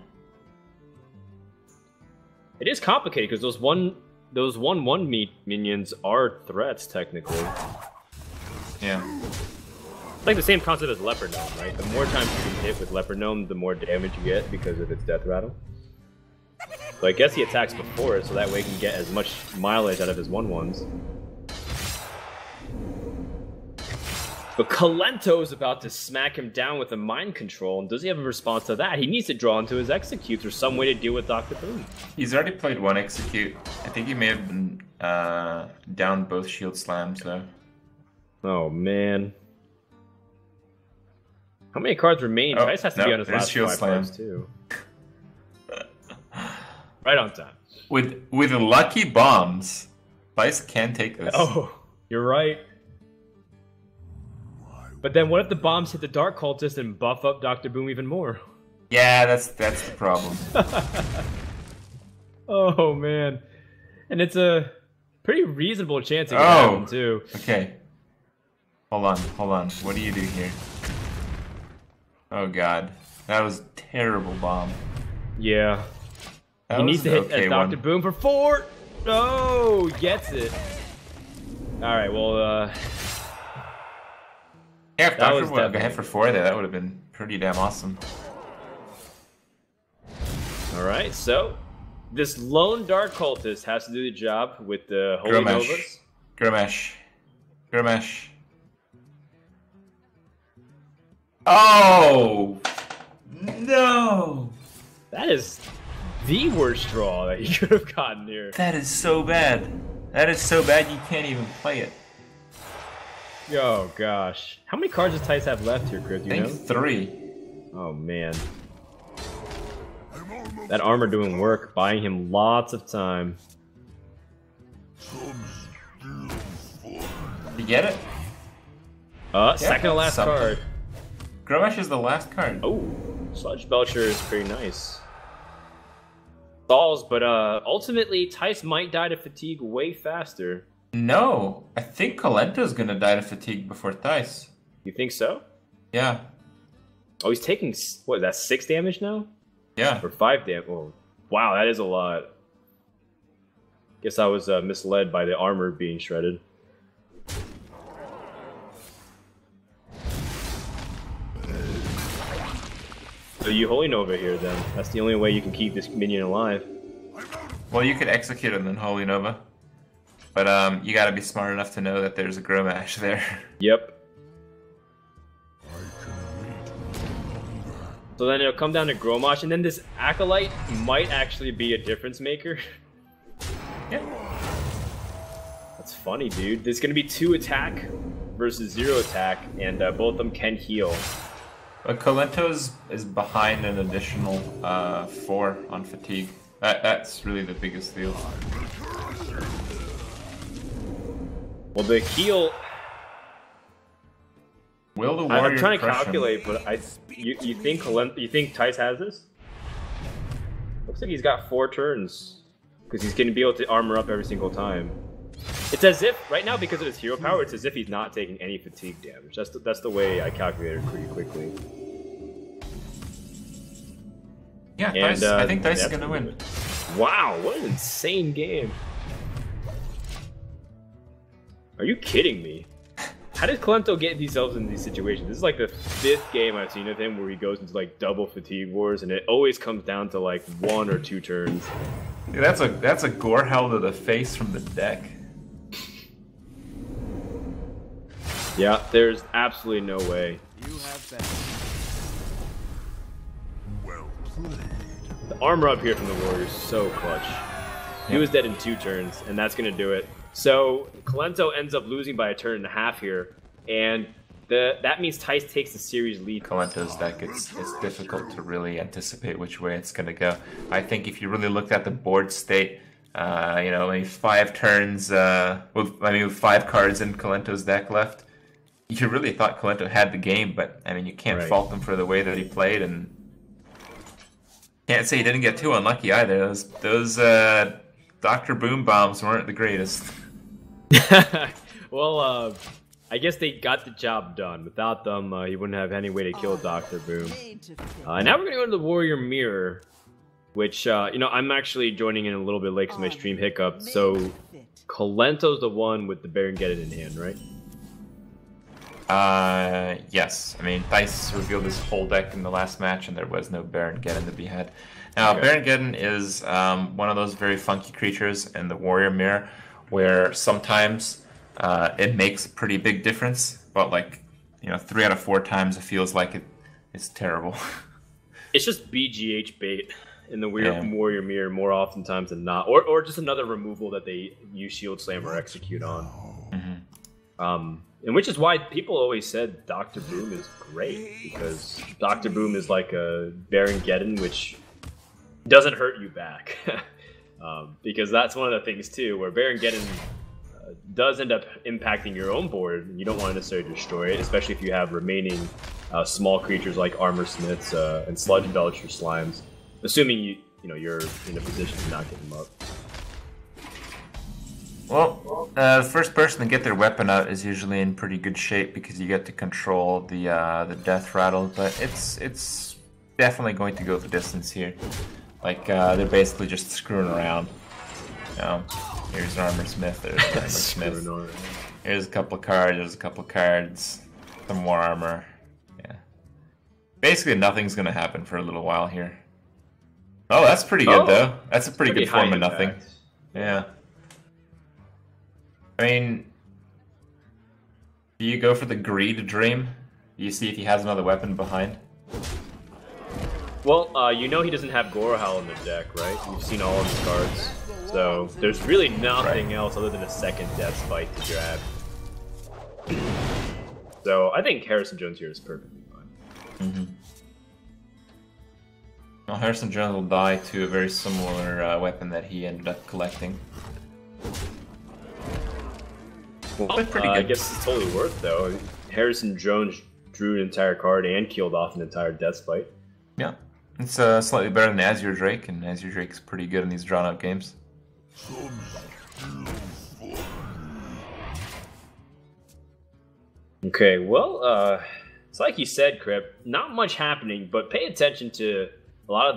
It is complicated because those 1/1 minions are threats technically. Yeah. It's like the same concept as Leopard Gnome, right? The more times you can hit with Leopard Gnome, the more damage you get because of its death rattle. So I guess he attacks before it, so that way he can get as much mileage out of his 1/1s. But Kolento is about to smack him down with a mind control, and does he have a response to that? He needs to draw into his executes or some way to deal with Dr. Boom. He's already played one execute. I think he may have been down both shield slams though. Oh man. How many cards remain? Oh, Thijs has to no, be on his there's last shield 5 slam. cards too. Right on time. With lucky bombs, Thijs can take this. Oh, you're right. But then what if the bombs hit the Dark Cultist and buff up Dr. Boom even more? Yeah, that's the problem. Oh man. And it's a pretty reasonable chance it can happen too. Okay. Hold on. What do you do here? Oh god. That was a terrible bomb. Yeah. That He was needs to an hit okay Dr. one. Boom for 4! Oh, gets it. Alright, well, Yeah, if That Dr. was would have definitely- hit for 4 there, that would have been pretty damn awesome. alright, so this lone Dark Cultist has to do the job with the Holy Novas. Grimesh. Oh! No! That is the worst draw that you could have gotten here. That is so bad. That is so bad you can't even play it. Oh gosh. How many cards does Thijs have left here, Chris? Do I you think know? 3. Oh man. That armor doing work, buying him lots of time. Did you get it? Second to last something. card. Grimesh is the last card. Oh, Sludge Belcher is pretty nice. stalls, but ultimately Thijs might die to fatigue way faster. No, I think Kolento's gonna die to fatigue before Thijs. You think so? Yeah. Oh, he's taking, what, that's 6 damage now? Yeah. Or 5 damage? Oh, wow, that is a lot. Guess I was misled by the armor being shredded. So you Holy Nova here then. That's the only way you can keep this minion alive. Well, you could execute him in Holy Nova. But you gotta be smart enough to know that there's a Gromash there. Yep. So then it'll come down to Gromash, and then this Acolyte might actually be a difference maker. Yeah. That's funny, dude. There's gonna be 2 attack versus 0 attack, and both of them can heal. But Kolento is behind an additional 4 on fatigue. That's really the biggest deal. Well, the heal. Will the warrior I'm trying to crush him? calculate, but you think Thijs has this? Looks like he's got 4 turns because he's going to be able to armor up every single time. It's as if right now, because of his hero power, it's as if he's not taking any fatigue damage. That's the way I calculated it pretty quickly. Yeah, And, Thijs, I think Thijs is gonna win. Wow, what an insane game! Are you kidding me? How did Kolento get themselves in these situations? This is like the 5th game I've seen of him where he goes into like double fatigue wars, and it always comes down to like 1 or 2 turns. Dude, that's a gore hell to the face from the deck. Yeah, there's absolutely no way. You have that. Well played. The armor up here from the Warrior is so clutch. He was dead in 2 turns, and that's going to do it. So, Kolento ends up losing by a turn and a half here, and that means Thijs takes the series lead. Kolento's deck, it's difficult to really anticipate which way it's going to go. I think if you really looked at the board state, you know, maybe 5 turns, with 5 cards in Kolento's deck left, you really thought Kolento had the game, but I mean, you can't fault him for the way that he played, and can't say he didn't get too unlucky either. Those Dr. Boom bombs weren't the greatest. Well, I guess they got the job done. Without them, he wouldn't have any way to kill Dr. Boom. Now we're going to go to the Warrior Mirror, which, you know, I'm actually joining in a little bit late because my stream hiccuped. So, Kolento's the one with the Baron Geddon in hand, right? Yes. I mean, Thijs revealed his whole deck in the last match, and there was no Baron Geddon to be had. Now, Baron Geddon is one of those very funky creatures in the Warrior Mirror, where sometimes it makes a pretty big difference, but like, you know, 3 out of 4 times it feels like it's terrible. It's just BGH bait in the Warrior Mirror more oftentimes than not, or just another removal that they use Shield Slam or execute on. And which is why people always said Dr. Boom is great, because Dr. Boom is like a Baron Geddon, which doesn't hurt you back. Because that's one of the things too, where Baron Geddon does end up impacting your own board, and you don't want to necessarily destroy it, especially if you have remaining small creatures like Armor Smiths and Sludge Belcher Slimes, assuming you're in a position to not get them up. Well, the first person to get their weapon out is usually in pretty good shape because you get to control the death rattle, but it's definitely going to go the distance here. Like, they're basically just screwing around. You know, here's Armor Smith, there's Armor Smith. Here's a couple of cards, there's a couple of cards, some more armor. Yeah. Basically, nothing's going to happen for a little while here. Oh, that's pretty good, though. That's a pretty good form of nothing. Yeah. I mean, do you go for the Greed Dream? Do you see if he has another weapon behind? Well, you know he doesn't have Gorahal in the deck, right? You've seen all of his cards. So there's really nothing else other than a second Death Spite to grab. So I think Harrison Jones here is perfectly fine. Well, Harrison Jones will die to a very similar weapon that he ended up collecting. Well, pretty good. I guess it's totally worth though. Harrison Jones drew an entire card and killed off an entire Death Spite. Yeah. It's slightly better than Azure Drake, and Azure Drake's pretty good in these drawn-out games. Okay, well, it's like you said, Crip. Not much happening, but pay attention to a lot of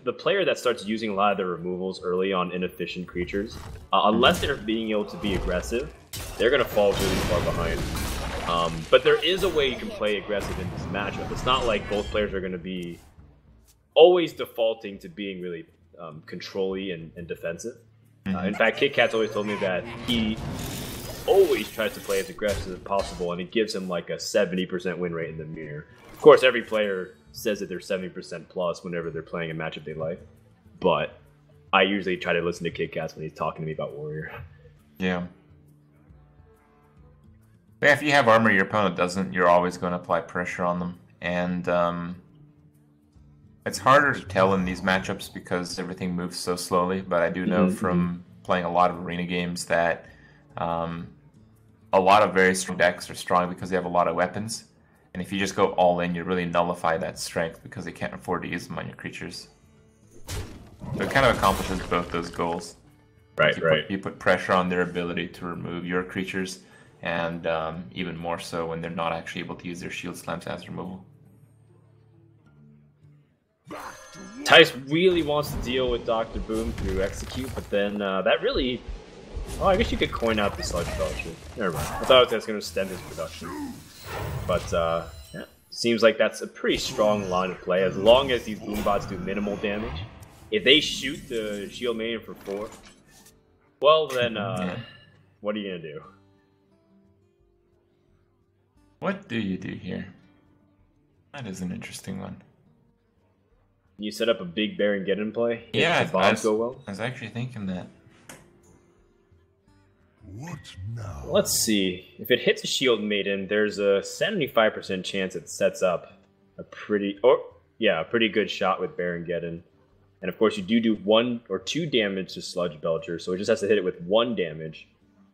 the player that starts using a lot of the removals early on inefficient creatures. Unless they're being able to be aggressive, they're gonna fall really far behind. But there is a way you can play aggressive in this matchup. It's not like both players are gonna be always defaulting to being really control-y and defensive. In fact, Kit Kat's always told me that he always tries to play as aggressive as possible, and it gives him like a 70% win rate in the mirror. Of course, every player says that they're 70% plus whenever they're playing a matchup they like, but I usually try to listen to Kit Kat when he's talking to me about Warrior. Yeah. Yeah, if you have armor your opponent doesn't, you're always going to apply pressure on them. And it's harder to tell in these matchups because everything moves so slowly, but I do know from playing a lot of arena games that a lot of very strong decks are strong because they have a lot of weapons. And if you just go all in, you really nullify that strength because they can't afford to use them on your creatures. So it kind of accomplishes both those goals. Right, You put pressure on their ability to remove your creatures, and even more so when they're not actually able to use their shield slams as removal. Thijs really wants to deal with Dr. Boom through Execute, but then that really... Oh, I guess you could coin out the Sludge Belcher. Never mind. I thought that was going to stem his production. But, yeah. Seems like that's a pretty strong line of play, as long as these Boombots do minimal damage. If they shoot the Shield Maiden for 4, well then, what are you going to do? What do you do here? That is an interesting one. You set up a big Baron Geddon play? Yeah, the bombs go well? I was actually thinking that. What now? Let's see. If it hits a Shield Maiden, there's a 75% chance it sets up a pretty good shot with Baron Geddon. And of course, you do 1 or 2 damage to Sludge Belcher, so it just has to hit it with 1 damage.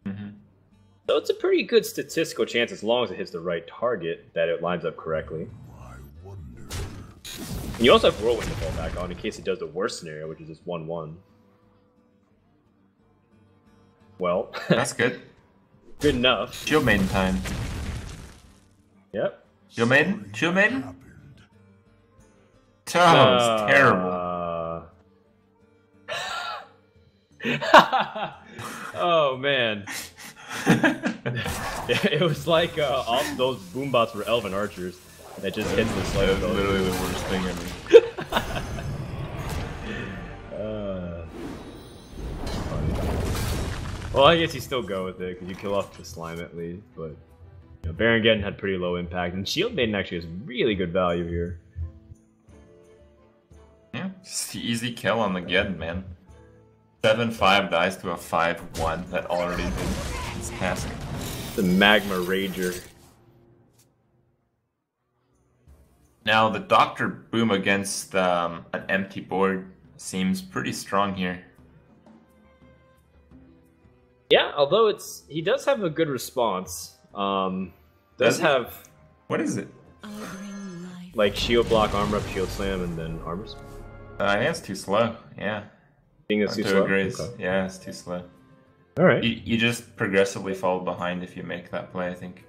So it's a pretty good statistical chance, as long as it hits the right target, that it lines up correctly. I wonder. And you also have Whirlwind to fall back on in case it does the worst scenario, which is just 1-1. Well, That's good. good enough. Shield Maiden time. Yep. Shield Maiden? Shield Maiden? Happened. Oh, it's terrible. Oh man. It was like all those Boombots were Elven Archers that just hits the Slayer. That was literally the worst thing ever. Well, I guess you still go with it because you kill off the slime at least. But Baron Geddon had pretty low impact, and Shield Maiden actually has really good value here. Yeah, just the easy kill on the Geddon, man. 7-5 dies to a 5-1 that already did its task. The Magma Rager. Now, the Dr. Boom against an empty board seems pretty strong here. Yeah, although he does have a good response. Does he? have What is it? like shield block, armor up, shield slam, and then armors. I think it's too slow. Yeah. Being that's too Hunter slow. agrees. Okay. Yeah, it's too slow. All right. You just progressively fall behind if you make that play, I think.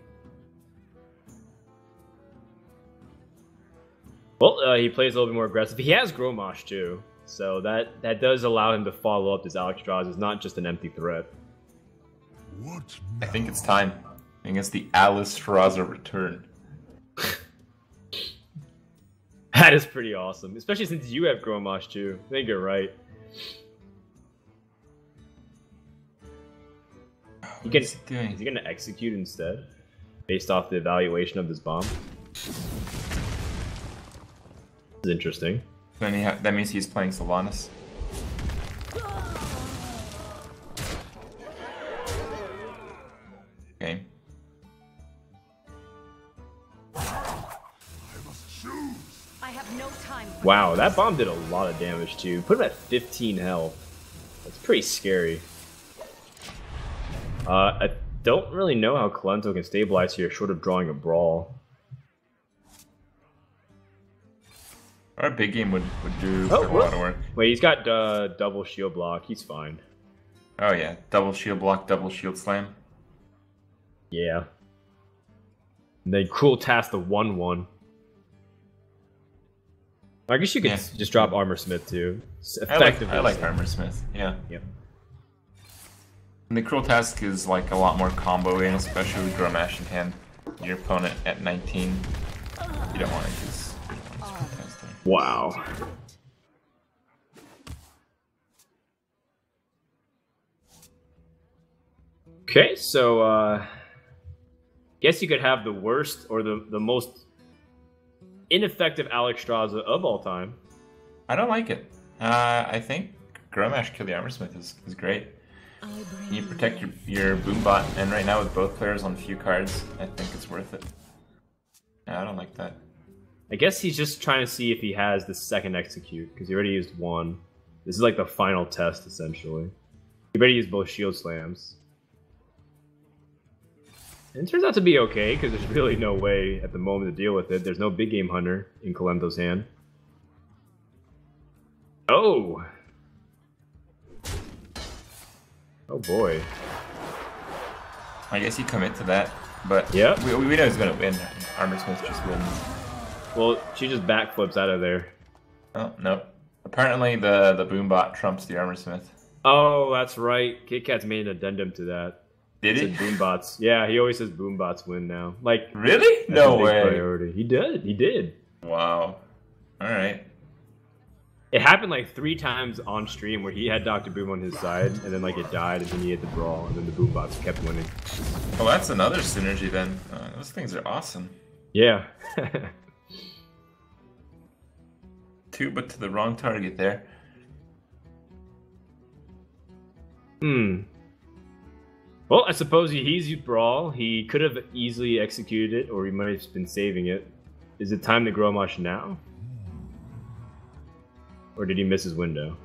Well, he plays a little bit more aggressive. He has Gromosh too, so that does allow him to follow up this Alex Draws. It's not just an empty threat. What I now? think it's time. I think it's the Alice Raza return. That is pretty awesome, especially since you have Gromosh too. I think you're right. What's he doing? Is he gonna execute instead, based off the evaluation of this bomb? This is interesting. Then that means he's playing Solanas. Okay. I have no time. Wow, that bomb did a lot of damage too. Put him at 15 health. That's pretty scary. I don't really know how Kolento can stabilize here, short of drawing a brawl. Our big game would do a lot of work. Wait, he's got double shield block. He's fine. Oh yeah, double shield block, double shield slam. Yeah. And then Cruel Task the 1/1. I guess you could just drop Armor Smith too. Effectively. I like Armor Smith. Yeah. Yep. And the Cruel Task is like a lot more combo in, especially with Grommash in hand. Your opponent at 19. You don't want to use Cruel Task there. Wow. Okay, so guess you could have the worst or the most ineffective Alexstrasza of all time. I don't like it. I think Grommash Kill the Armor Smith is great. You protect your Boombot, and right now with both players on a few cards, I think it's worth it. Yeah, I don't like that. I guess he's just trying to see if he has the second execute, because he already used one. This is like the final test, essentially. He already used both shield slams. And it turns out to be okay, because there's really no way at the moment to deal with it. There's no big game hunter in Kolento's hand. Oh! Oh boy. I guess you commit to that, but Yep. we know he's going to win. Armor Smith just wins. Well, she just backflips out of there. Oh, no. Apparently the Boombot trumps the Armor Smith. Oh, that's right. KitKat's made an addendum to that. Did he? Said Boombots. Yeah, he always says Boombots win now. Like, Really? that's No a big way. priority. He did. He did. Wow. Alright. It happened like 3 times on stream where he had Dr. Boom on his side, and then like it died, and then he had the brawl, and then the Boombots kept winning. Well, that's another synergy then. Those things are awesome. Yeah. Two, but to the wrong target there. Well, I suppose he's used brawl. He could have easily executed it, or he might have been saving it. Is it time to Grommash now? Or did he miss his window?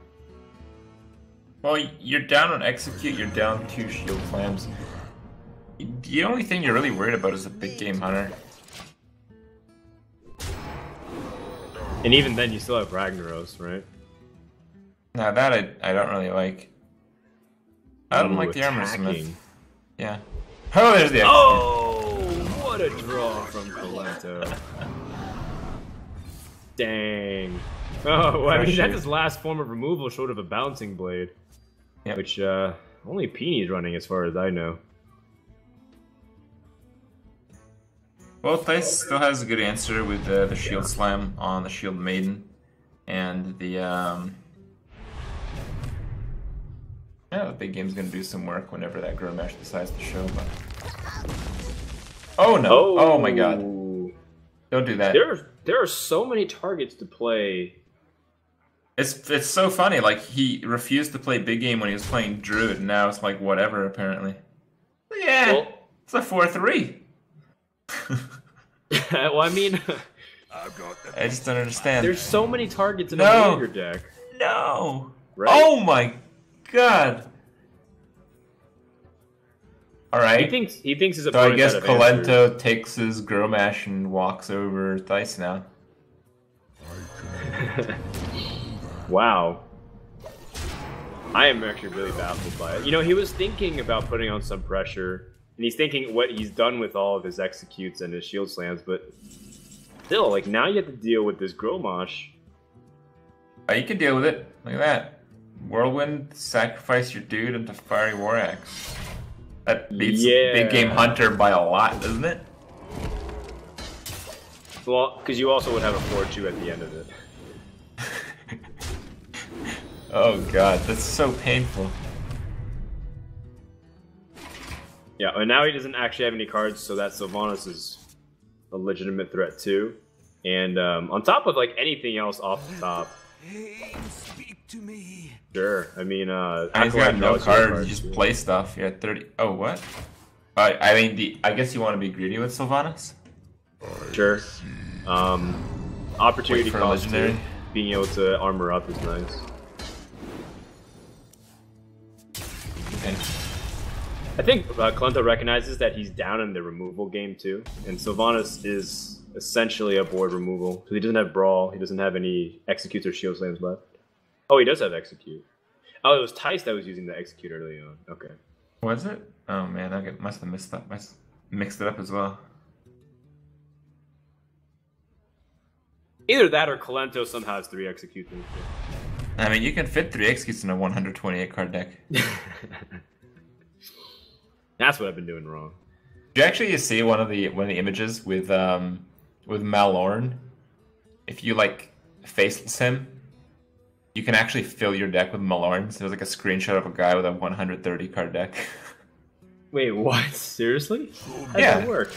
Well, you're down on execute, you're down 2 shield slams. The only thing you're really worried about is a big game hunter. And even then, you still have Ragnaros, right? Now that I don't really like. I don't Ooh, like the Armor attacking. Smith. Yeah. Oh, there's the execute. Oh, what a draw from Kolento. Dang. Oh, I mean, that's his last form of removal short of a bouncing blade. Yep. Which, only Peeny's running as far as I know. Well, Thijs still has a good answer with the Shield Slam on the Shield Maiden. And the, yeah, the big game's gonna do some work whenever that Grommash decides to show, but... Oh no! Oh my god. Don't do that. There are so many targets to play. It's so funny, like, he refused to play big game when he was playing Druid, and now it's like, whatever, apparently. Yeah, Well, it's a 4-3. well, I mean, I just don't understand. there's so many targets in No. a Leader deck. No! Right? Oh my god! Alright, He thinks his so opponent. I guess Kolento takes his Grommash and walks over Thijs now. Wow. I am actually really baffled by it. You know, he was thinking about putting on some pressure, and he's thinking what he's done with all of his executes and his shield slams, but still, like, now you have to deal with this Grommash. Oh, you can deal with it. Look at that. Whirlwind, sacrifice your dude into Fiery War Axe. That beats Big Game Hunter by a lot, doesn't it? Well, because you also would have a 4-2 at the end of it. Oh god, that's so painful. Yeah, and now he doesn't actually have any cards, so that Sylvanas is a legitimate threat too. And on top of like anything else off the top. Speak to me. Sure, I mean, He's got no Acolyte cards, you just play stuff. You're at 30. Oh, what? I mean, I guess you want to be greedy with Sylvanas? Sure. Opportunity Wait for cost legendary. too. Being able to armor up is nice. Okay. I think Kolento recognizes that he's down in the removal game too, and Sylvanas is essentially a board removal. Because he doesn't have Brawl, he doesn't have any Executes or Shield Slams left. Oh, he does have Execute. Oh, it was Thijs that was using the Execute early on. Okay. Was it? Oh man, I must have mixed it up as well. Either that or Kolento somehow has 3 Executes. I mean, you can fit 3 Executes in a 128 card deck. That's what I've been doing wrong. Did you actually see one of the images with Malorn? If you like faceless him, you can actually fill your deck with Malorns. There's like a screenshot of a guy with a 130 card deck. Wait, what? Seriously? How does that work?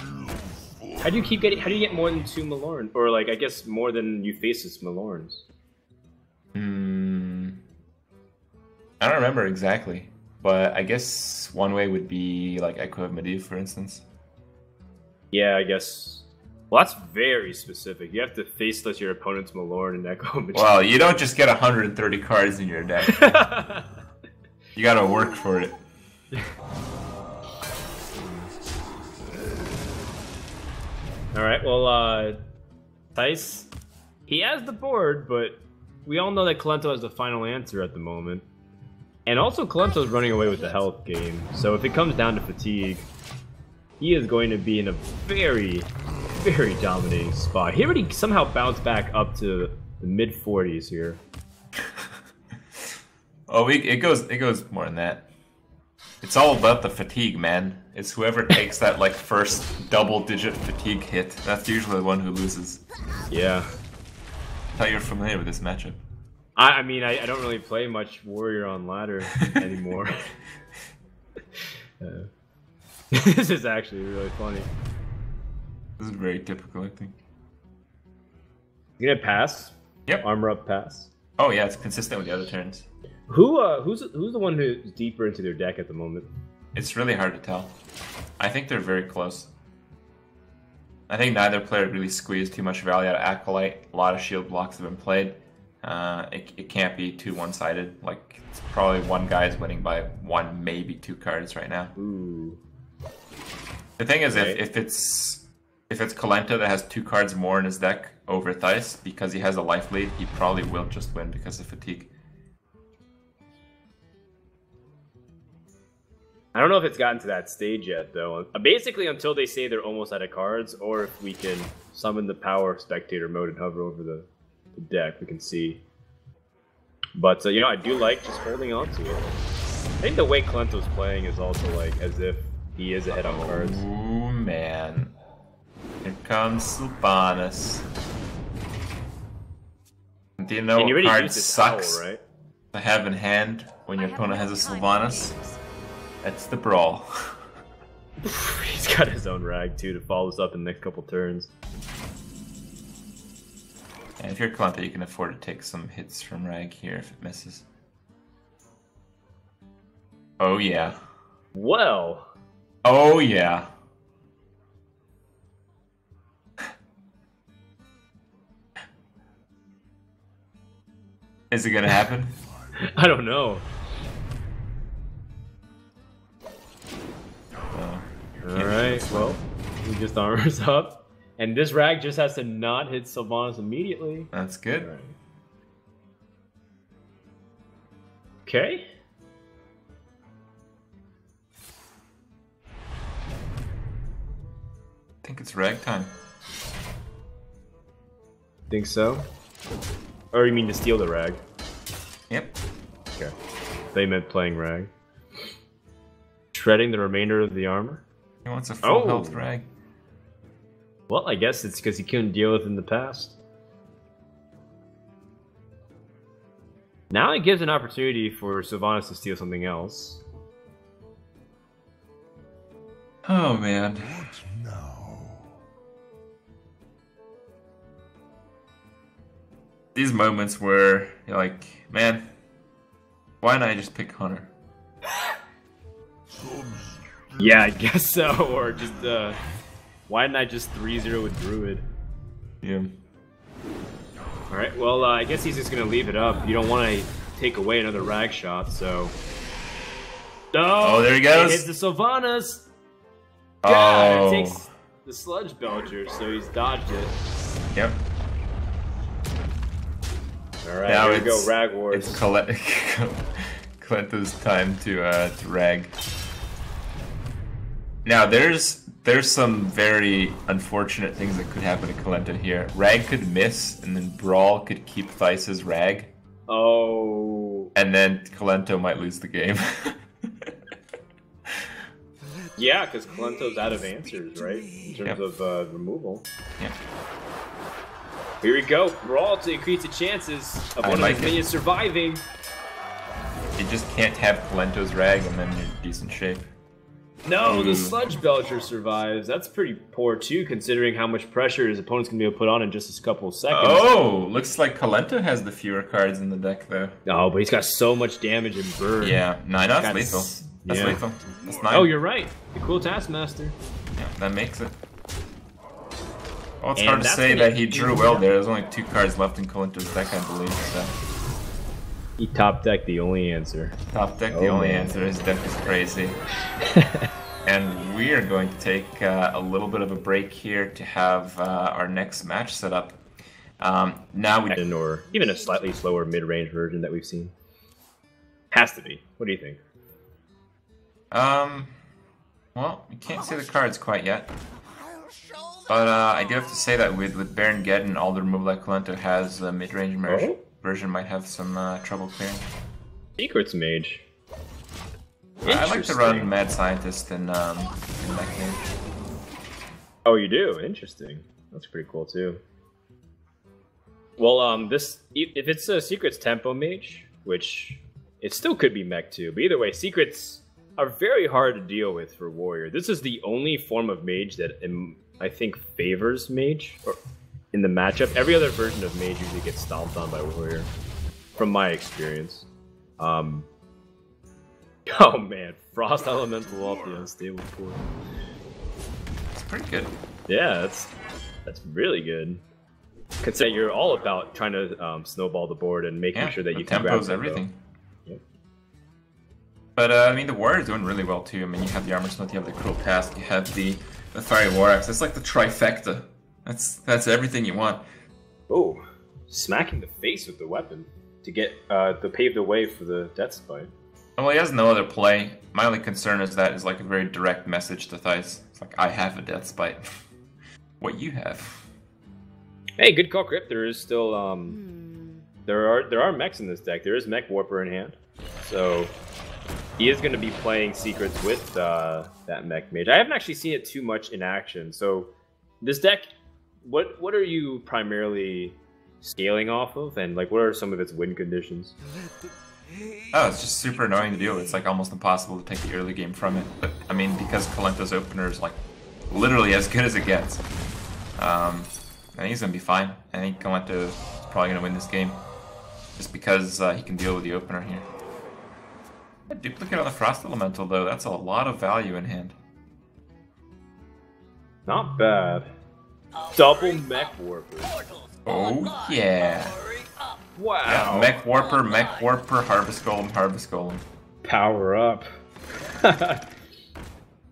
How do you get more than 2 Malorn? Or like, I guess more than you faceless Malorns? I don't remember exactly, but I guess one way would be like Echo of Medivh, for instance. Yeah, I guess. Well, that's very specific. You have to faceless your opponent's Malorn and Echo of Medivh. Well, you don't just get 130 cards in your deck. You gotta work for it. Alright, well, Thijs, he has the board, but we all know that Kolento has the final answer at the moment. And also, Kolento's running away with the health game, so if it comes down to fatigue, he is going to be in a very, very dominating spot. He already somehow bounced back up to the mid-40s here. Oh, it goes more than that. It's all about the fatigue, man. It's whoever takes that like first double-digit fatigue hit. That's usually the one who loses. Yeah. How you're familiar with this matchup? I mean, I don't really play much Warrior on ladder anymore. This is actually really funny. This is very typical, I think. You gonna pass? Yep. Armor up pass. Oh yeah, it's consistent with the other turns. Who's the one who's deeper into their deck at the moment? It's really hard to tell. I think they're very close. I think neither player really squeezed too much value out of Acolyte. A lot of shield blocks have been played. It can't be too one-sided. Like, it's probably one guy's winning by 1, maybe 2 cards right now. Ooh. The thing is, Okay. if it's Kolento that has 2 cards more in his deck over Thijs, because he has a life lead, he probably will just win because of fatigue. I don't know if it's gotten to that stage yet, though. Basically, until they say they're almost out of cards, or if we can summon the power spectator mode and hover over the deck, we can see. But, you know, I do like just holding on to it. I think the way Kolento's playing is also like as if he is ahead on cards. Ooh, man. Here comes Sylvanas. Do you know what card sucks right? to have in hand when your opponent has a Sylvanas? That's the Brawl. He's got his own rag, too, to follow us up in the next couple turns. And if you're Kolento, you can afford to take some hits from rag here if it misses. Oh yeah. Well. Oh yeah. Is it gonna happen? I don't know. Alright, well, he just armors up. And this rag just has to not hit Sylvanas immediately. That's good. Right. Okay. I think it's rag time. Think so? Or you mean to steal the rag? Yep. Okay. They meant playing rag. Shredding the remainder of the armor? He wants a full health rag. Well, I guess it's because he couldn't deal with it in the past. Now it gives an opportunity for Sylvanas to steal something else. Oh man. What now? These moments where you're like, man, why not just pick Hunter? Yeah, I guess so. Or just, why didn't I just 3-0 with Druid? Yeah. Alright, well, I guess he's just gonna leave it up. You don't want to take away another rag shot, so... Oh, there he goes. It hits the Sylvanas! Oh. God, it takes the Sludge Belcher, so he's dodged it. Yep. Alright, Now here we go, Rag Wars. It's Kolento's time to rag. Now there's some very unfortunate things that could happen to Kolento here. Rag could miss, and then Brawl could keep Thijs' rag. Oh. And then Kolento might lose the game. Yeah, because Kolento's out of answers, right? In terms of removal. Yeah. Here we go. Brawl to increase the chances of one of his minions surviving. You just can't have Kolento's rag and then you're in decent shape. No, the Sludge Belcher survives. That's pretty poor too, considering how much pressure his opponent's gonna be able to put on in just a couple of seconds. Oh, looks like Kolento has the fewer cards in the deck though. No, but he's got so much damage and burn. Yeah, that's lethal. That's lethal. That's 9. Oh, you're right. The cool Taskmaster. Yeah, that makes it. Well, it's hard to say that he drew well there. There's only 2 cards left in Kolento's deck, I believe. So. He top decked the only answer. Top deck, the only answer. His deck is crazy. And we are going to take a little bit of a break here to have our next match set up. Now we or even a slightly slower mid-range version that we've seen. Has to be. What do you think? Well, we can't see the cards quite yet. But I do have to say that with Baron Ged and all the removal that Kolento has, the mid-range version might have some trouble clearing. Secrets Mage. I like to run Mad Scientist in that game. Oh, you do? Interesting. That's pretty cool too. Well, if it's a Secrets Tempo Mage, which it still could be mech too, but either way, Secrets are very hard to deal with for Warrior. This is the only form of Mage that I think favors Mage in the matchup. Every other version of Mage usually gets stomped on by Warrior, from my experience. Oh man, Frost Elemental off the unstable core. It's pretty good. Yeah, that's really good. Considering you're all about trying to snowball the board and making sure that you can grab everything. Yep. But I mean, the Warrior's doing really well too. I mean, you have the Armor Smith, you have the Cruel Task, you have the Fiery War Axe. It's like the trifecta. That's everything you want. Oh, smacking the face with the weapon to get to pave the way for the Death Spite. Well, he has no other play. My only concern is that is like a very direct message to Thijs. It's like, I have a Death Spite. What you have. Hey, good call, Crypt. There is still there are mechs in this deck. There is Mech Warper in hand, so he is going to be playing Secrets with that Mech Mage. I haven't actually seen it too much in action. So this deck, what are you primarily scaling off of, and like what are some of its win conditions? Oh, it's just super annoying to deal with. It's like almost impossible to take the early game from it. But I mean, because Kolento's opener is like literally as good as it gets, I think he's gonna be fine. I think Kolento is probably gonna win this game, just because he can deal with the opener here. A duplicate on the Frost Elemental though, that's a lot of value in hand. Not bad. Double Mech Warper. Oh yeah. Wow. Yeah, Mech Warper, Harvest Golem. Power up.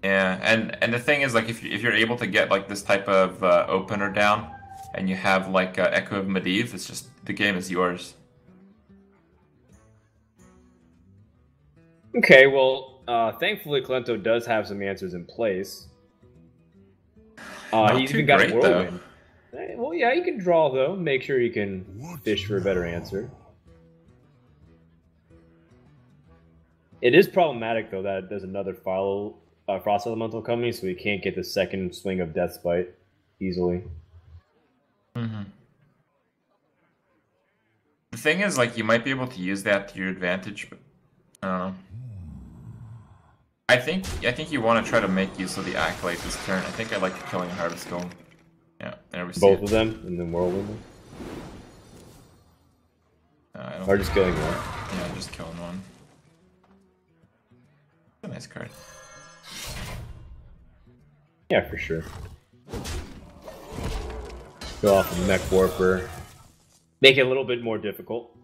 Yeah, and the thing is, like, if you're able to get like this type of opener down, and you have like Echo of Medivh, it's just the game is yours. Okay, well, thankfully Kolento does have some answers in place. He's even got a Whirlwind. Well, yeah, you can draw though. Make sure you can fish for a better answer. It is problematic though that there's another Frost Elemental coming, so we can't get the second swing of Death Spite easily. Mm-hmm. The thing is, like, you might be able to use that to your advantage, but I don't know. I think you want to try to make use of the Acolyte this turn. I think I like killing Harvest Golem. Yeah, there we see both of them, and then Whirlwind. Or just killing one. Yeah, just killing one. It's a nice card. Yeah, for sure. Go off of Mech Warper. Make it a little bit more difficult.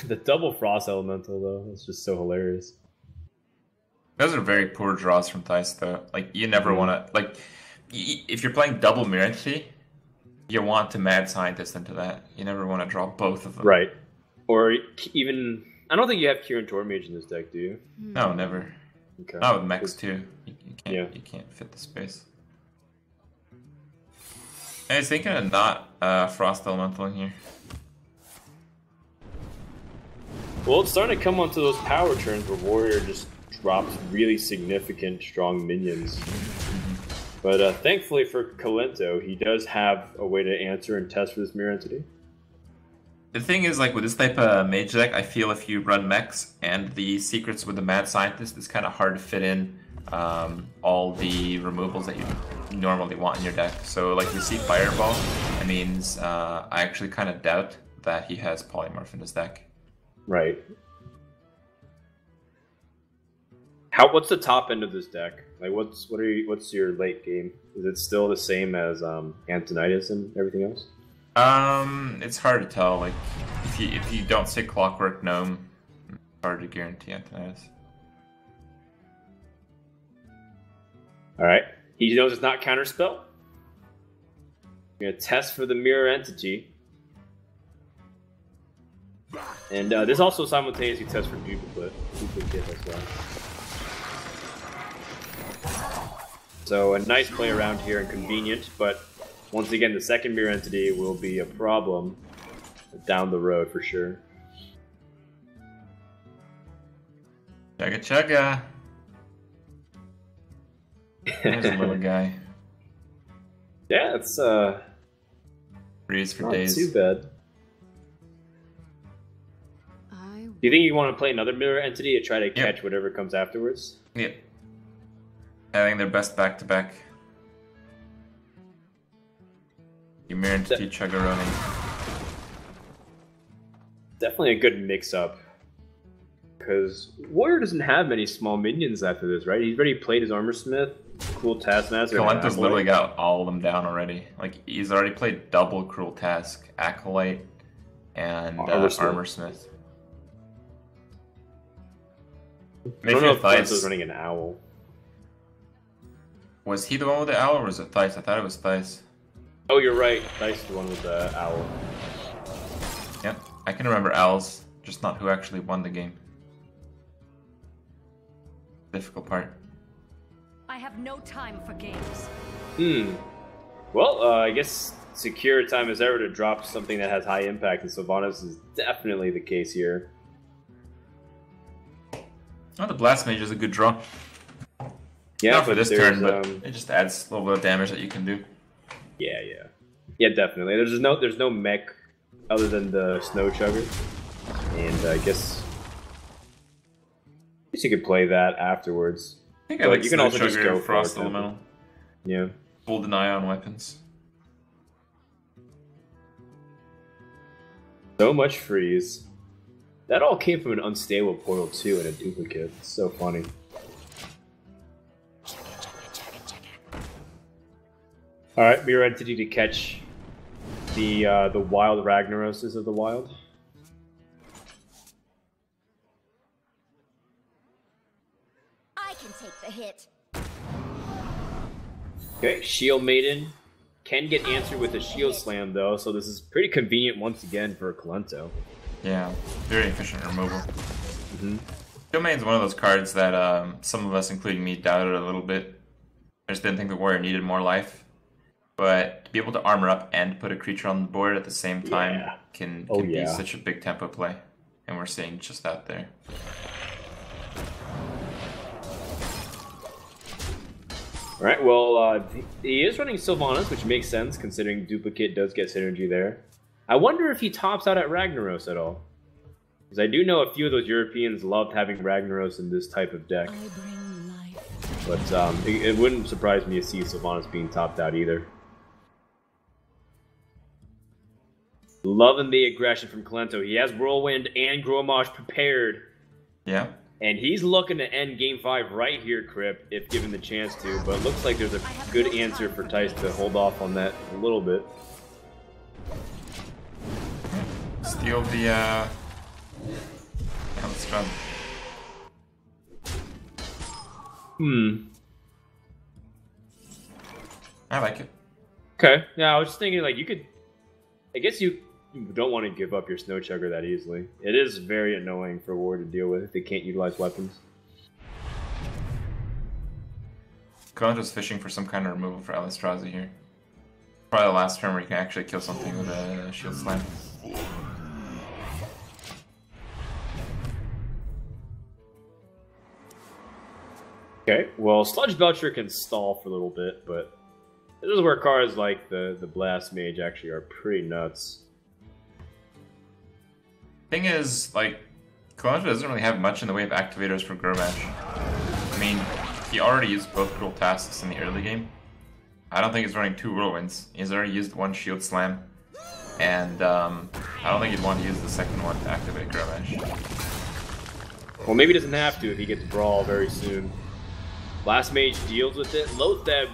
The double Frost Elemental, though, it's just so hilarious. Those are very poor draws from Thijs, though. Like, you never want to... Like, if you're playing double Mirror Entity, you want to Mad Scientist into that. You never want to draw both of them. Right. Or even... I don't think you have Kieran Tormage in this deck, do you? No, never. Okay. Not with Mechs too. You can't. Yeah. You can't fit the space. I was thinking of not Frost Elemental in here. Well, it's starting to come onto those power turns where Warrior just drops really significant, strong minions. But thankfully for Kolento, he does have a way to answer and test for this Mirror Entity. The thing is, like with this type of mage deck, I feel if you run mechs and the secrets with the Mad Scientist, it's kind of hard to fit in all the removals that you normally want in your deck. So, like we see Fireball, that means I actually kind of doubt that he has Polymorph in his deck. Right. What's the top end of this deck? Like, what's your late game? Is it still the same as Antonidas and everything else? It's hard to tell. Like, if you don't say Clockwork Gnome, it's hard to guarantee Antonidas. All right. He knows it's not Counterspell. You're gonna test for the Mirror Entity, and this also simultaneously tests for duplicate as well. So a nice play around here and convenient, but once again, the second Mirror Entity will be a problem down the road for sure. Chugga chugga. There's a little guy. Yeah, it's Freeze for not days. too bad. Do you think you want to play another Mirror Entity to try to catch whatever comes afterwards? Yep. I think they're best back to back. You Mirror Entity Chuggaroni. Definitely a good mix-up. Because Warrior doesn't have many small minions after this, right? He's already played his Armorsmith, cool Taskmaster. Kolento's literally got all of them down already. Like, he's already played double Cruel Task, Acolyte, and Armorsmith. I don't know if Kolento's running an Owl. Was he the one with the owl, or was it Thijs? I thought it was Thijs. Oh, you're right. Thijs is the one with the owl. Yep, I can remember owls, just not who actually won the game. Difficult part. I have no time for games. Well, I guess secure time as ever to drop something that has high impact, and Sylvanas is definitely the case here. Oh, the Blast Mage is a good draw. Yeah, not for this turn, but it just adds a little bit of damage that you can do. Yeah, definitely. There's no mech other than the Snow Chugger, and I guess you could play that afterwards. I think I like you Snow can also just Chugger, go Frost for it. Elemental. Yeah. Full deny on weapons. So much freeze. That all came from an unstable portal too, and a duplicate. It's so funny. All right, Mirror Entity to catch the wild Ragnaroses of the wild. I can take the hit. Okay, Shield Maiden can get answered with a Shield Slam though, so this is pretty convenient once again for Kolento. Yeah, very efficient removal. Shield Maiden's one of those cards that some of us, including me, doubted a little bit. I just didn't think the Warrior needed more life. But to be able to armor up and put a creature on the board at the same time can be such a big tempo play. And we're seeing just that there. Alright, well, he is running Sylvanas, which makes sense considering Duplicate does get synergy there. I wonder if he tops out at Ragnaros at all. Because I do know a few of those Europeans loved having Ragnaros in this type of deck. But it wouldn't surprise me to see Sylvanas being topped out either. Loving the aggression from Kolento. He has Whirlwind and Grommash prepared. Yeah. And he's looking to end Game 5 right here, Crip, if given the chance to. But it looks like there's a good answer for Thijs to hold off on that a little bit. Steal the, yeah, let's try. I like it. Okay. Yeah, I was just thinking, like, you could... I guess you don't want to give up your Snow Chugger that easily. It is very annoying for War to deal with if they can't utilize weapons. Kolento's fishing for some kind of removal for Alistrazi here. Probably the last turn where you can actually kill something with a Shield Slam. Okay, well, Sludge Belcher can stall for a little bit, but this is where cards like the Blast Mage actually are pretty nuts. Thing is, like, Kolento doesn't really have much in the way of activators for Grommash. I mean, he already used both Cruel Tasks in the early game. I don't think he's running 2 Whirlwinds. He's already used 1 Shield Slam. And I don't think he'd want to use the second one to activate Grommash. Well, maybe he doesn't have to if he gets Brawl very soon. Blast Mage deals with it. Lotheb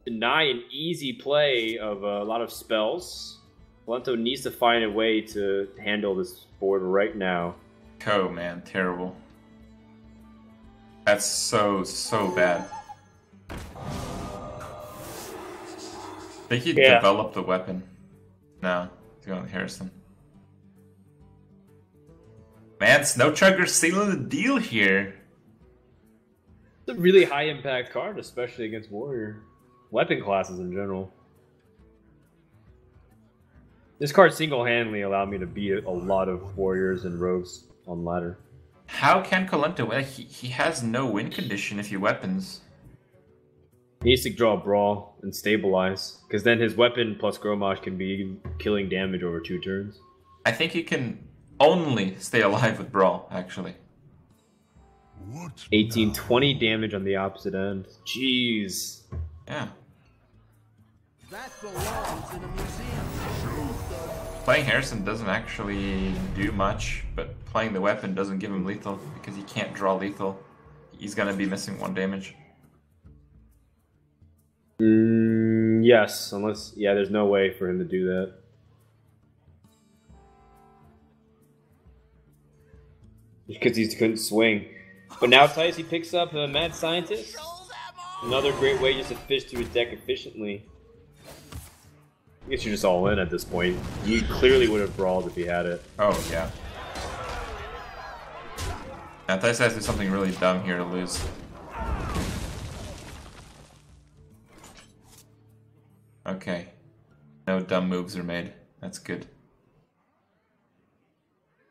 deny an easy play of a lot of spells. Kolento needs to find a way to handle this board right now. Man, terrible. That's so bad. I think he developed the weapon. No, he's going with Harrison. Man, Snow Chugger's sealing the deal here. It's a really high impact card, especially against Warrior. Weapon classes in general. This card single-handedly allowed me to beat a lot of Warriors and Rogues on ladder. How can Kolento win? He has no win condition if he weapons. He needs to draw a Brawl and stabilize, because then his weapon plus Grommash can be killing damage over 2 turns. I think he can only stay alive with Brawl, actually. 18-20 damage on the opposite end. Jeez. Yeah. That belongs in a museum. Playing Harrison doesn't actually do much, but playing the weapon doesn't give him lethal, because he can't draw lethal. He's gonna be missing 1 damage. Yes, unless... Yeah, there's no way for him to do that. Because he couldn't swing. But now Thijs, he picks up a Mad Scientist. Another great way just to fish through his deck efficiently. I guess you're just all in at this point. You clearly would have brawled if he had it. Oh, yeah. Now Thijs has to do something really dumb here to lose. Okay. No dumb moves are made. That's good.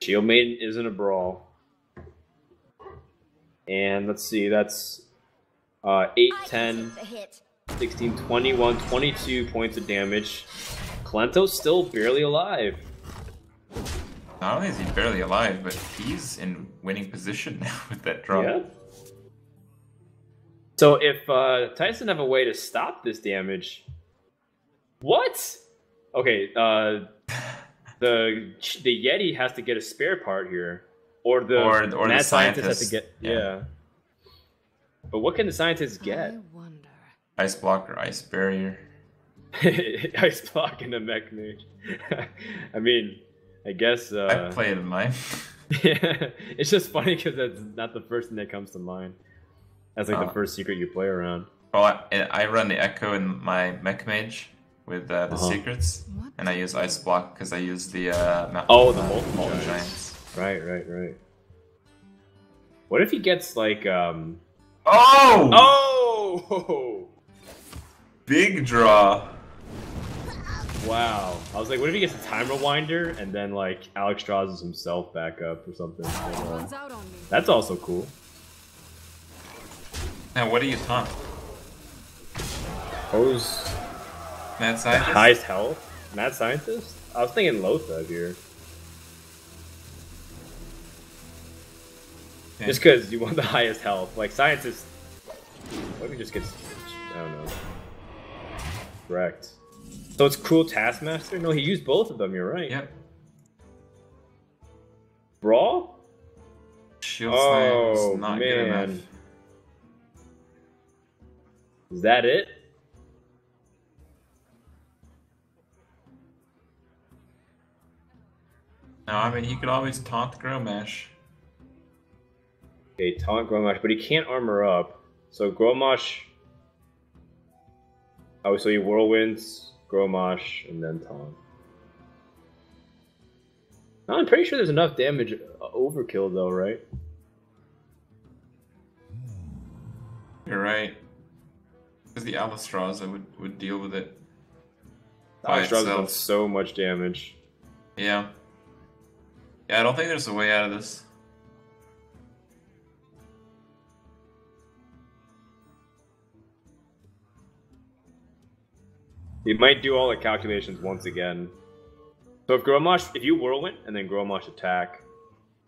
Shield Maiden isn't a brawl. And let's see, that's 8, 10, 16, 21, 22 points of damage. Kolento's still barely alive. Not only is he barely alive, but he's in winning position now with that draw. Yeah. So if Tyson have a way to stop this damage... What? Okay, the Yeti has to get a spare part here. Or the Mad Scientist has to get... Yeah. But what can the scientists get? I wonder. Ice block or ice barrier. Ice block and a mech mage. I mean, I guess... I play it in mine. Yeah, it's just funny because that's not the first thing that comes to mind. That's like the first secret you play around. Well, I run the Echo in my mech mage with the secrets, and I use ice block because I use the molten giants. Right. What if he gets like Oh! Big draw. Wow. I was like, what if he gets a time rewinder and then like Alex draws himself back up or something? That's also cool. Now, what do you taunt? Who's Mad Scientist? Highest health? Mad Scientist? I was thinking Lotheb here. Yeah. Just because you want the highest health. Like, Scientist... What if he just gets... I don't know. Correct. So it's Cruel Taskmaster? No, he used both of them, you're right. Yep. Brawl? Shield Slam is not good enough. Is that it? No, I mean, he could always taunt Grommash. Okay, taunt Grommash, but he can't armor up. So Grommash... Oh, so he whirlwinds, Gromosh, and then taunt. I'm pretty sure there's enough damage overkill though, right? You're right. Because the Alistraza would deal with it. Alistraza's done so much damage. Yeah. Yeah, I don't think there's a way out of this. He might do all the calculations once again. So if you whirlwind and then Gromosh attack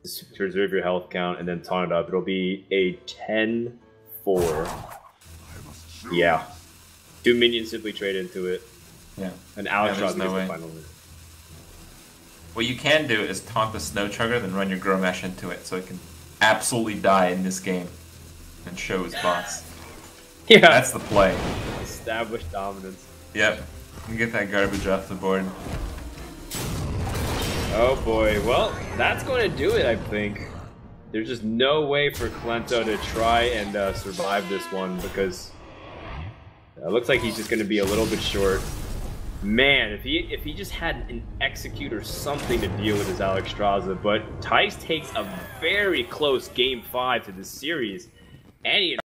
to preserve your health count and then taunt it up, it'll be a 10-4. Yeah. 2 minions simply trade into it. Yeah. And Alex there's no way. the final win. What you can do is taunt the Snow Chugger, then run your Gromash into it, so it can absolutely die in this game and show his boss. Yeah. That's the play. Established dominance. Yep. And get that garbage off the board. Oh boy, well, that's going to do it, I think. There's just no way for Kolento to try and survive this one because it looks like he's just going to be a little bit short. Man, if he just had an execute or something to deal with his Alexstrasza, but Thijs takes a very close Game 5 to this series, and he